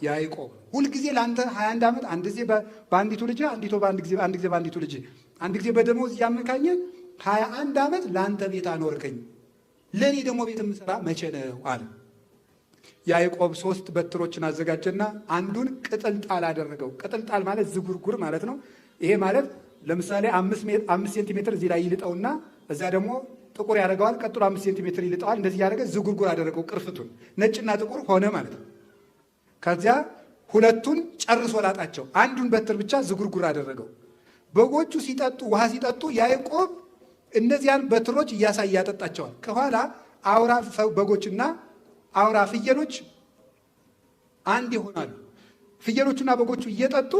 ያዕቆብ። ሁልጊዜ ለአንተ 21 ዓመት አንድ ጊዜ በአንዲቱ ልጅ አንድ ጊዜ በአንዲቱ ልጅ አንድ ጊዜ በደሞዝ እያመካኘ 21 ዓመት ለአንተ ቤት አኖርከኝ፣ ለእኔ ደግሞ ቤት የምሰራ መቼ ነው አለ። ያዕቆብ 3 በትሮችን አዘጋጀና አንዱን ቅጥልጣል አደረገው። ቅጥልጣል ማለት ዝጉርጉር ማለት ነው። ይሄ ማለት ለምሳሌ 5 ሴንቲሜትር እዚህ ላይ ይልጠውና እዛ ደግሞ ጥቁር ያደርገዋል። ቀጥሎ 5 ሴንቲሜትር ይልጠዋል። እንደዚህ ያደረገ ዝጉርጉር አደረገው። ቅርፍቱን ነጭና ጥቁር ሆነ ማለት ነው። ከዚያ ሁለቱን ጨርሶ ላጣቸው፣ አንዱን በትር ብቻ ዝጉርጉር አደረገው። በጎቹ ሲጠጡ ውሃ ሲጠጡ ያዕቆብ እነዚያን በትሮች እያሳየ ያጠጣቸዋል። ከኋላ አውራ በጎችና አውራ ፍየሎች አንድ ይሆናሉ። ፍየሎቹና በጎቹ እየጠጡ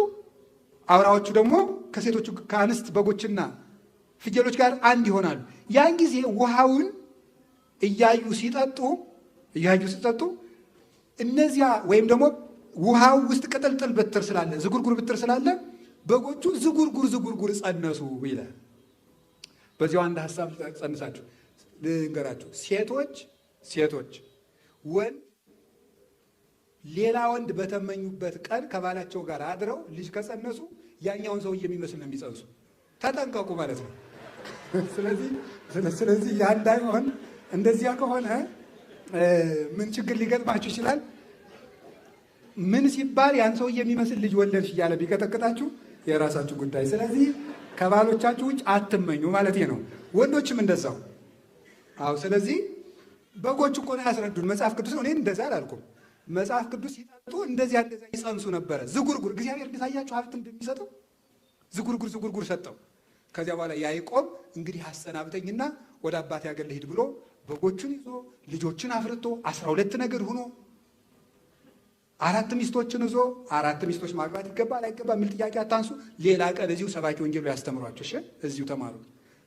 አውራዎቹ ደግሞ ከሴቶቹ ከአንስት በጎችና ፍየሎች ጋር አንድ ይሆናሉ። ያን ጊዜ ውሃውን እያዩ ሲጠጡ እነዚያ ወይም ደግሞ ውሃው ውስጥ ቅጥልጥል በትር ስላለ ዝጉርጉር በትር ስላለ በጎቹ ዝጉርጉር ጸነሱ ይላል። በዚያው አንድ ሐሳብ ጸንሳችሁ ልንገራችሁ። ሴቶች ወንድ ሌላ ወንድ በተመኙበት ቀን ከባላቸው ጋር አድረው ልጅ ከጸነሱ ያኛውን ሰው የሚመስል ነው የሚጸንሱ። ተጠንቀቁ ማለት ነው። ስለዚህ ያ እንዳይሆን፣ እንደዚያ ከሆነ ምን ችግር ሊገጥማችሁ ይችላል? ምን ሲባል ያን ሰው የሚመስል ልጅ ወለድሽ እያለ ቢቀጠቅጣችሁ የራሳችሁ ጉዳይ። ስለዚህ ከባሎቻችሁ ውጭ አትመኙ ማለት ነው። ወንዶችም እንደዛው። አዎ። ስለዚህ በጎች እኮ ነው ያስረዱን። መጽሐፍ ቅዱስ ነው። እኔ እንደዛ አላልኩም። መጽሐፍ ቅዱስ ሲጠጡ እንደዚያ ይጸንሱ ነበረ። ዝጉርጉር እግዚአብሔር እንዲታያችሁ ሀብት እንደሚሰጠው ዝጉርጉር ሰጠው። ከዚያ በኋላ ያዕቆብ እንግዲህ አሰናብተኝና ወደ አባቴ አገር ልሂድ ብሎ በጎቹን ይዞ ልጆችን አፍርቶ 12 ነገድ ሆኖ 4 ሚስቶችን ይዞ 4 ሚስቶች ማግባት ይገባል አይገባ የሚል ጥያቄ አታንሱ። ሌላ ቀን እዚሁ ሰባኪ ወንጌሉ ያስተምሯቸው። እሺ እዚሁ ተማሩ።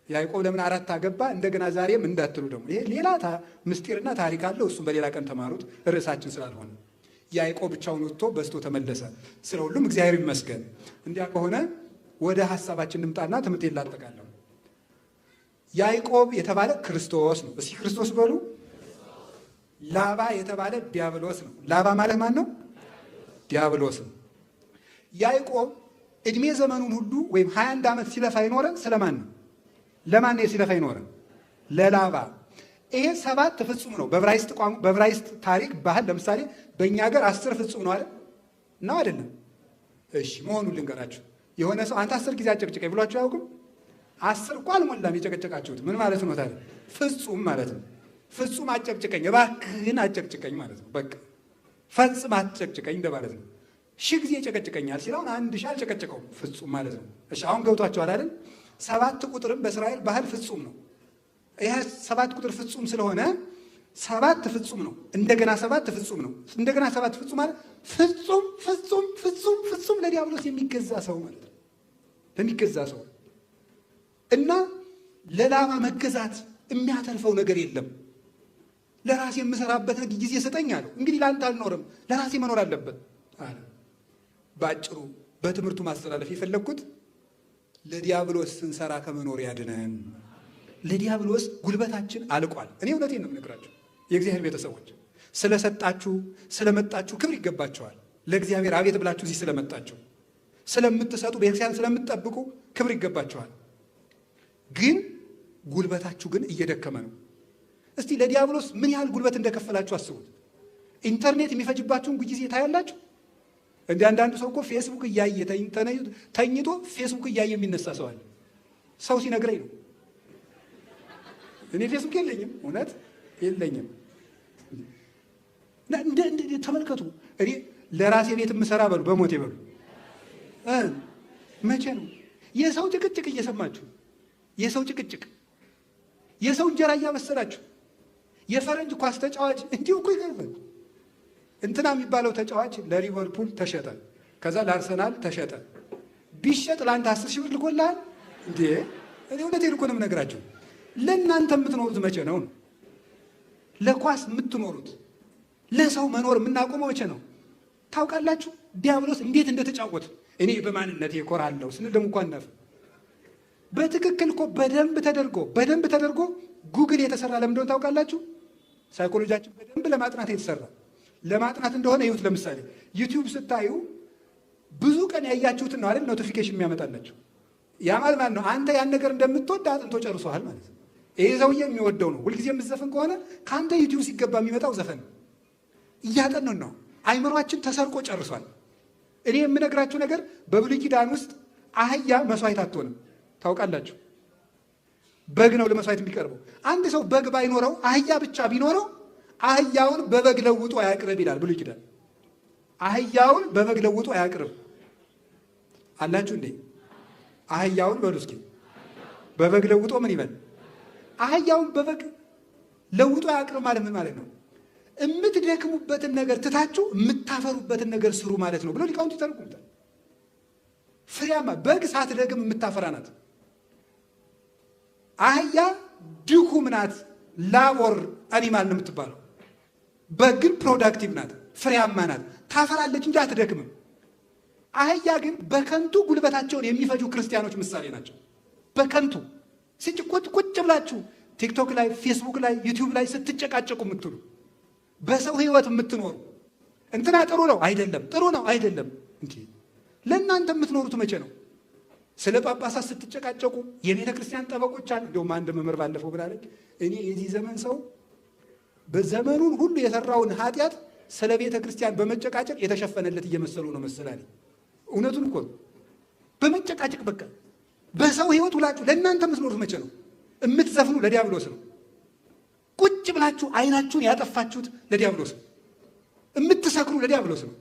ያዕቆብ ለምን 4 አገባ እንደገና ዛሬም እንዳትሉ ደግሞ ይሄ ሌላ ምስጢርና ታሪክ አለው። እሱም በሌላ ቀን ተማሩት፣ ርዕሳችን ስላልሆነ። ያዕቆብ ብቻውን ወጥቶ በስቶ ተመለሰ። ስለ ሁሉም እግዚአብሔር ይመስገን። እንዲያ ከሆነ ወደ ሐሳባችን እንምጣና ትምህርት ላጠቃለሁ። ያዕቆብ የተባለ ክርስቶስ ነው። እስኪ ክርስቶስ በሉ። ላባ የተባለ ዲያብሎስ ነው። ላባ ማለት ማን ነው? ዲያብሎስ ነው። ያዕቆብ እድሜ ዘመኑን ሁሉ ወይም 21 ዓመት ሲለፋ ይኖረ ስለማን ነው? ለማን ነው ሲለፋ ይኖረ? ለላባ። ይሄ 7 ፍጹም ነው። በዕብራይስጥ ታሪክ ባህል ለምሳሌ በእኛ ሀገር 10 ፍጹም ነው አይደል? ነው አይደለም? እሺ መሆኑን ልንገራችሁ። የሆነ ሰው አንተ 10 ጊዜ አጨቅጭቀኝ ብሏችሁ አያውቅም? 10 እኮ አልሞላም የጨቀጨቃችሁት። ምን ማለት ነው ታዲያ? ፍጹም ማለት ነው። ፍጹም አጨቅጭቀኝ፣ እባክህን አጨቅጭቀኝ ማለት ነው። በቃ ፈጽም አጨቅጭቀኝ እንደማለት ነው። 1000 ጊዜ ይጨቀጭቀኛል ሲለውን 1000 አልጨቀጨቀውም፣ ፍጹም ማለት ነው። እሺ አሁን ገብቷችኋል አይደል? 7 ቁጥርም በእስራኤል ባህል ፍጹም ነው። ይሄ 7 ቁጥር ፍጹም ስለሆነ 7 ፍጹም ነው። እንደገና 7 ፍጹም ነው። እንደገና 7 ፍጹም ማለት ፍጹም ለዲያብሎስ የሚገዛ ሰው ማለት ነው። ለሚገዛ ሰው እና ለላባ መገዛት የሚያተርፈው ነገር የለም። ለራሴ የምሰራበት ጊዜ ስጠኝ አለው። እንግዲህ ለአንተ አልኖርም፣ ለራሴ መኖር አለበት አለ። በአጭሩ በትምህርቱ ማስተላለፍ የፈለግኩት ለዲያብሎስ ስንሰራ ከመኖር ያድነን። ለዲያብሎስ ጉልበታችን አልቋል። እኔ እውነቴን ነው የምነግራችሁ። የእግዚአብሔር ቤተሰቦች ስለሰጣችሁ ስለመጣችሁ ክብር ይገባቸዋል። ለእግዚአብሔር አቤት ብላችሁ እዚህ ስለመጣችሁ ስለምትሰጡ ቤተክርስቲያን ስለምትጠብቁ ክብር ይገባቸዋል። ግን ጉልበታችሁ ግን እየደከመ ነው። እስቲ ለዲያብሎስ ምን ያህል ጉልበት እንደከፈላችሁ አስቡት። ኢንተርኔት የሚፈጅባችሁን ጊዜ ታያላችሁ። እንደ አንዳንዱ ሰው እኮ ፌስቡክ እያየ ተኝቶ ፌስቡክ እያየ የሚነሳ ሰው አለ። ሰው ሲነግረኝ ነው። እኔ ፌስቡክ የለኝም፣ እውነት የለኝም። ተመልከቱ። እኔ ለራሴ ቤት የምሰራ በሉ በሞቴ በሉ መቼ ነው የሰው ጭቅጭቅ እየሰማችሁ የሰው ጭቅጭቅ የሰው እንጀራ እያበሰላችሁ የፈረንጅ ኳስ ተጫዋች እንዲሁ እኮ ይገርማል። እንትና የሚባለው ተጫዋች ለሊቨርፑል ተሸጠ፣ ከዛ ለአርሰናል ተሸጠ። ቢሸጥ ለአንተ 10 ሺህ ብር ልኮልሃል እንዴ? እኔ እውነቴን እኮ ነው የምነግራችሁ። ለእናንተ የምትኖሩት መቼ ነው? ለኳስ የምትኖሩት ለሰው መኖር የምናቆመው መቼ ነው? ታውቃላችሁ ዲያብሎስ እንዴት እንደተጫወተ። እኔ በማንነቴ እኮራለሁ ስንል ደግሞ እኮ አናፍ በትክክል እኮ በደንብ ተደርጎ ጉግል የተሰራ ለምን እንደሆነ ታውቃላችሁ? ሳይኮሎጂያችን በደንብ ለማጥናት የተሰራ ለማጥናት እንደሆነ ይሁት። ለምሳሌ ዩቲዩብ ስታዩ ብዙ ቀን ያያችሁትን ነው አይደል ኖቲፊኬሽን የሚያመጣላችሁ። ያ ማለት ነው አንተ ያን ነገር እንደምትወድ አጥንቶ ጨርሶሃል ማለት ነው። ይሄ ሰውዬ የሚወደው ነው። ሁልጊዜ የምትዘፍን ከሆነ ከአንተ ዩቲዩብ ሲገባ የሚመጣው ዘፈን ነው። እያጠኑን ነው። አይምሯችን ተሰርቆ ጨርሷል። እኔ የምነግራችሁ ነገር በብሉይ ኪዳን ውስጥ አህያ መስዋዕት አትሆንም። ታውቃላችሁ በግ ነው ለመስዋዕት የሚቀርበው። አንድ ሰው በግ ባይኖረው አህያ ብቻ ቢኖረው አህያውን በበግ ለውጦ አያቅርብ ይላል ብሉይ ኪዳን። አህያውን በበግ ለውጦ አያቅርብ አላችሁ እንዴ? አህያውን በሉ እስኪ በበግ ለውጦ ምን ይበል? አህያውን በበግ ለውጦ አያቅርብ ማለት ምን ማለት ነው? የምትደክሙበትን ነገር ትታችሁ የምታፈሩበትን ነገር ስሩ ማለት ነው ብሎ ሊቃውንቱ ይተረጉሙታል። ፍሬያማ በግ ሳትደግም የምታፈራ ናት። አህያ ድኩም ናት፣ ላቦር አኒማል ነው የምትባለው። በግ ግን ፕሮዳክቲቭ ናት፣ ፍሬያማ ናት፣ ታፈራለች እንጂ አትደክምም። አህያ ግን በከንቱ ጉልበታቸውን የሚፈጁ ክርስቲያኖች ምሳሌ ናቸው። በከንቱ ቁጭ ብላችሁ ቲክቶክ ላይ፣ ፌስቡክ ላይ፣ ዩቲዩብ ላይ ስትጨቃጨቁ የምትሉ በሰው ህይወት የምትኖሩ እንትና ጥሩ ነው አይደለም፣ ጥሩ ነው አይደለም። እንዴ ለእናንተ የምትኖሩት መቼ ነው? ስለ ጳጳሳት ስትጨቃጨቁ የቤተ ክርስቲያን ጠበቆች አሉ። እንደውም አንድ መምህር ባለፈው ብላለች፣ እኔ የዚህ ዘመን ሰው በዘመኑን ሁሉ የሰራውን ኃጢአት ስለ ቤተ ክርስቲያን በመጨቃጨቅ የተሸፈነለት እየመሰሉ ነው መሰላለኝ። እውነቱን እኮ በመጨቃጨቅ በቃ በሰው ህይወት ውላችሁ ለእናንተ የምትኖሩት መቼ ነው? የምትዘፍኑ ለዲያብሎስ ነው። ቁጭ ብላችሁ አይናችሁን ያጠፋችሁት ለዲያብሎስ ነው። የምትሰክሩ ለዲያብሎስ ነው።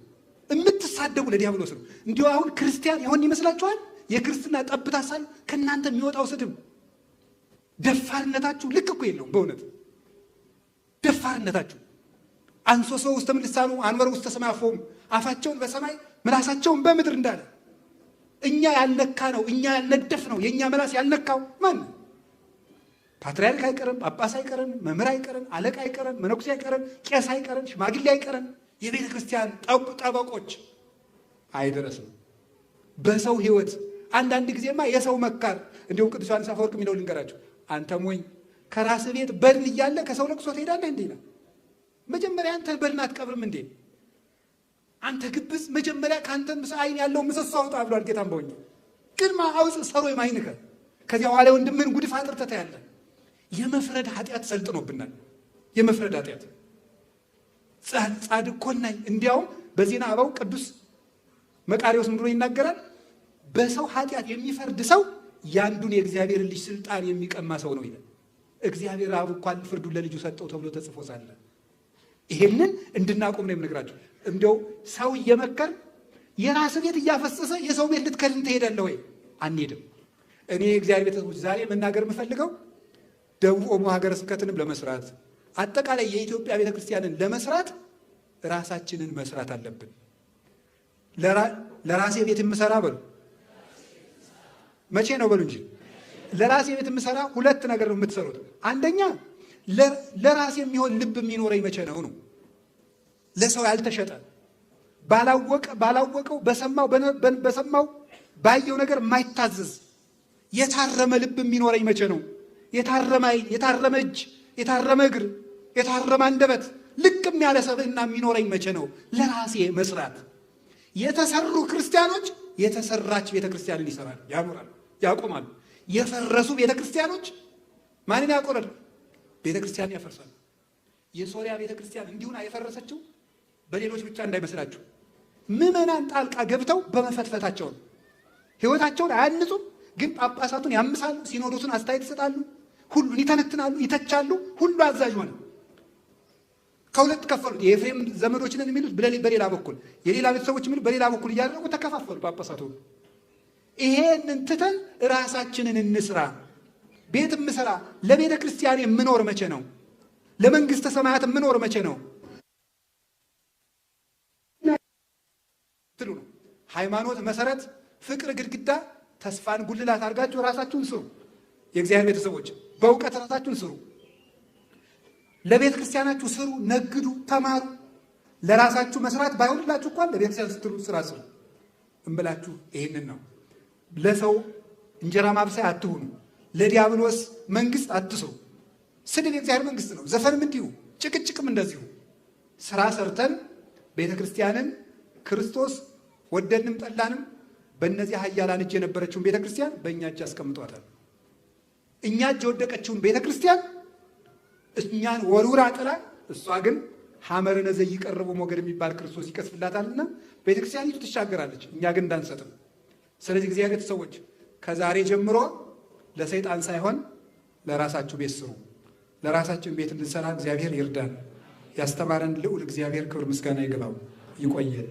የምትሳደቡ ለዲያብሎስ ነው። እንዲሁ አሁን ክርስቲያን የሆን ይመስላችኋል? የክርስትና ጠብታ ሳል ከእናንተ የሚወጣው ስድብ ደፋርነታችሁ ልክ እኮ የለውም። በእውነት ደፋርነታችሁ አንሶሶ ውስተ ምልሳኑ አንወር ውስተ ሰማይ አፎሙ፣ አፋቸውን በሰማይ ምላሳቸውን በምድር እንዳለ እኛ ያልነካ ነው፣ እኛ ያልነደፍ ነው። የእኛ ምላስ ያልነካው ማን? ፓትርያርክ አይቀርም፣ ጳጳስ አይቀርም፣ መምህር አይቀርም፣ አለቃ አይቀርም፣ መነኩሴ አይቀርም፣ ቄስ አይቀርም፣ ሽማግሌ አይቀርም፣ የቤተ ክርስቲያን ጠበቆች አይደረስም። በሰው ህይወት አንዳንድ ጊዜማ የሰው መካር እንዲሁም ቅዱስ ዮሐንስ አፈወርቅ የሚለው ልንገራቸው። አንተ ሞኝ ከራስ ቤት በድን እያለ ከሰው ለቅሶ ትሄዳለህ እንዴ? ይላል። መጀመሪያ አንተ በድን አትቀብርም እንዴ? አንተ ግብዝ፣ መጀመሪያ ከአንተ አይን ያለው ምሰሶ አውጣ ብሏል ጌታም በወኝ ቅድማ አውፅ ሰሮ የማይንከ ከዚያ በኋላ ወንድምን ጉድፍ አጥርተህ ያለ የመፍረድ ኃጢአት ሰልጥኖብናል። የመፍረድ ኃጢአት ጻድቅ ኮናኝ። እንዲያውም በዜና አበው ቅዱስ መቃርዮስ ምንድን ነው ይናገራል? በሰው ኃጢአት የሚፈርድ ሰው ያንዱን የእግዚአብሔር ልጅ ስልጣን የሚቀማ ሰው ነው ይላል። እግዚአብሔር አብ እንኳን ፍርዱን ለልጁ ሰጠው ተብሎ ተጽፎ ሳለ ይሄንን እንድናቆም ነው የምነግራቸው። እንዲያው ሰው እየመከር የራስ ቤት እያፈሰሰ የሰው ቤት ልትከድን ትሄዳለህ ወይ? አንሄድም። እኔ የእግዚአብሔር ቤተሰቦች ዛሬ መናገር የምፈልገው ደቡብ ኦሞ ሀገረ ስብከትንም ለመስራት አጠቃላይ የኢትዮጵያ ቤተክርስቲያንን ለመስራት ራሳችንን መስራት አለብን። ለራሴ ቤት የምሰራ በሉ መቼ ነው በሉ እንጂ ለራሴ ቤት የምሰራ ሁለት ነገር ነው የምትሰሩት። አንደኛ ለራሴ የሚሆን ልብ የሚኖረኝ መቼ ነው ነው። ለሰው ያልተሸጠ ባላወቀው በሰማው ባየው ነገር የማይታዘዝ የታረመ ልብ የሚኖረኝ መቼ ነው? የታረመ ዓይን፣ የታረመ እጅ፣ የታረመ እግር፣ የታረመ አንደበት፣ ልቅም ያለ ሰብዕና የሚኖረኝ መቼ ነው? ለራሴ መስራት። የተሰሩ ክርስቲያኖች የተሰራች ቤተክርስቲያንን ይሰራሉ፣ ያኖራሉ፣ ያቆማሉ። የፈረሱ ቤተክርስቲያኖች ማንን ያቆረዱ? ቤተክርስቲያን ያፈርሳሉ። የሶሪያ ቤተክርስቲያን እንዲሁና የፈረሰችው በሌሎች ብቻ እንዳይመስላችሁ ምዕመናን ጣልቃ ገብተው በመፈትፈታቸው ነው። ህይወታቸውን አያንጹም፣ ግን ጳጳሳቱን ያምሳሉ፣ ሲኖዶሱን አስተያየት ይሰጣሉ፣ ሁሉን ይተነትናሉ፣ ይተቻሉ። ሁሉ አዛዥ ሆነ። ከሁለት ከፈሉት። የኤፍሬም ዘመዶች ነን የሚሉት በሌላ በኩል፣ የሌላ ቤተሰቦች የሚሉት በሌላ በኩል እያደረጉ ተከፋፈሉ ጳጳሳቱ። ይሄንን ትተን ራሳችንን እንስራ። ቤት የምሰራ ለቤተ ክርስቲያን የምኖር መቼ ነው? ለመንግስተ ሰማያት የምኖር መቼ ነው? ትሉ ነው። ሃይማኖት መሰረት፣ ፍቅር ግድግዳ፣ ተስፋን ጉልላት አድርጋችሁ ራሳችሁን ስሩ። የእግዚአብሔር ቤተሰቦች በእውቀት ራሳችሁን ስሩ። ለቤተ ክርስቲያናችሁ ስሩ፣ ነግዱ፣ ተማሩ። ለራሳችሁ መስራት ባይሆንላችሁ እንኳን ለቤተ ክርስቲያን ስትሩ ስራ ስሩ እምላችሁ ይህንን ነው። ለሰው እንጀራ ማብሰያ አትሁኑ። ለዲያብሎስ መንግስት አትስሩ። ስድብ የእግዚአብሔር መንግስት ነው። ዘፈንም እንዲሁ፣ ጭቅጭቅም እንደዚሁ። ስራ ሰርተን ቤተ ክርስቲያንን ክርስቶስ ወደድንም ጠላንም በእነዚህ ኃያላን እጅ የነበረችውን ቤተ ክርስቲያን በእኛ እጅ አስቀምጧታል። እኛ እጅ የወደቀችውን ቤተ ክርስቲያን እኛን ወርውራ ጥላ፣ እሷ ግን ሐመርነ ዘይቀርቡ ሞገድ የሚባል ክርስቶስ ይቀስፍላታልና ቤተ ክርስቲያኒቱ ትሻገራለች። እኛ ግን እንዳንሰጥም። ስለዚህ እግዚአብሔር ሰዎች ከዛሬ ጀምሮ ለሰይጣን ሳይሆን ለራሳችሁ ቤት ስሩ። ለራሳችን ቤት እንድንሰራ እግዚአብሔር ይርዳን። ያስተማረን ልዑል እግዚአብሔር ክብር ምስጋና ይግባው። ይቆየን።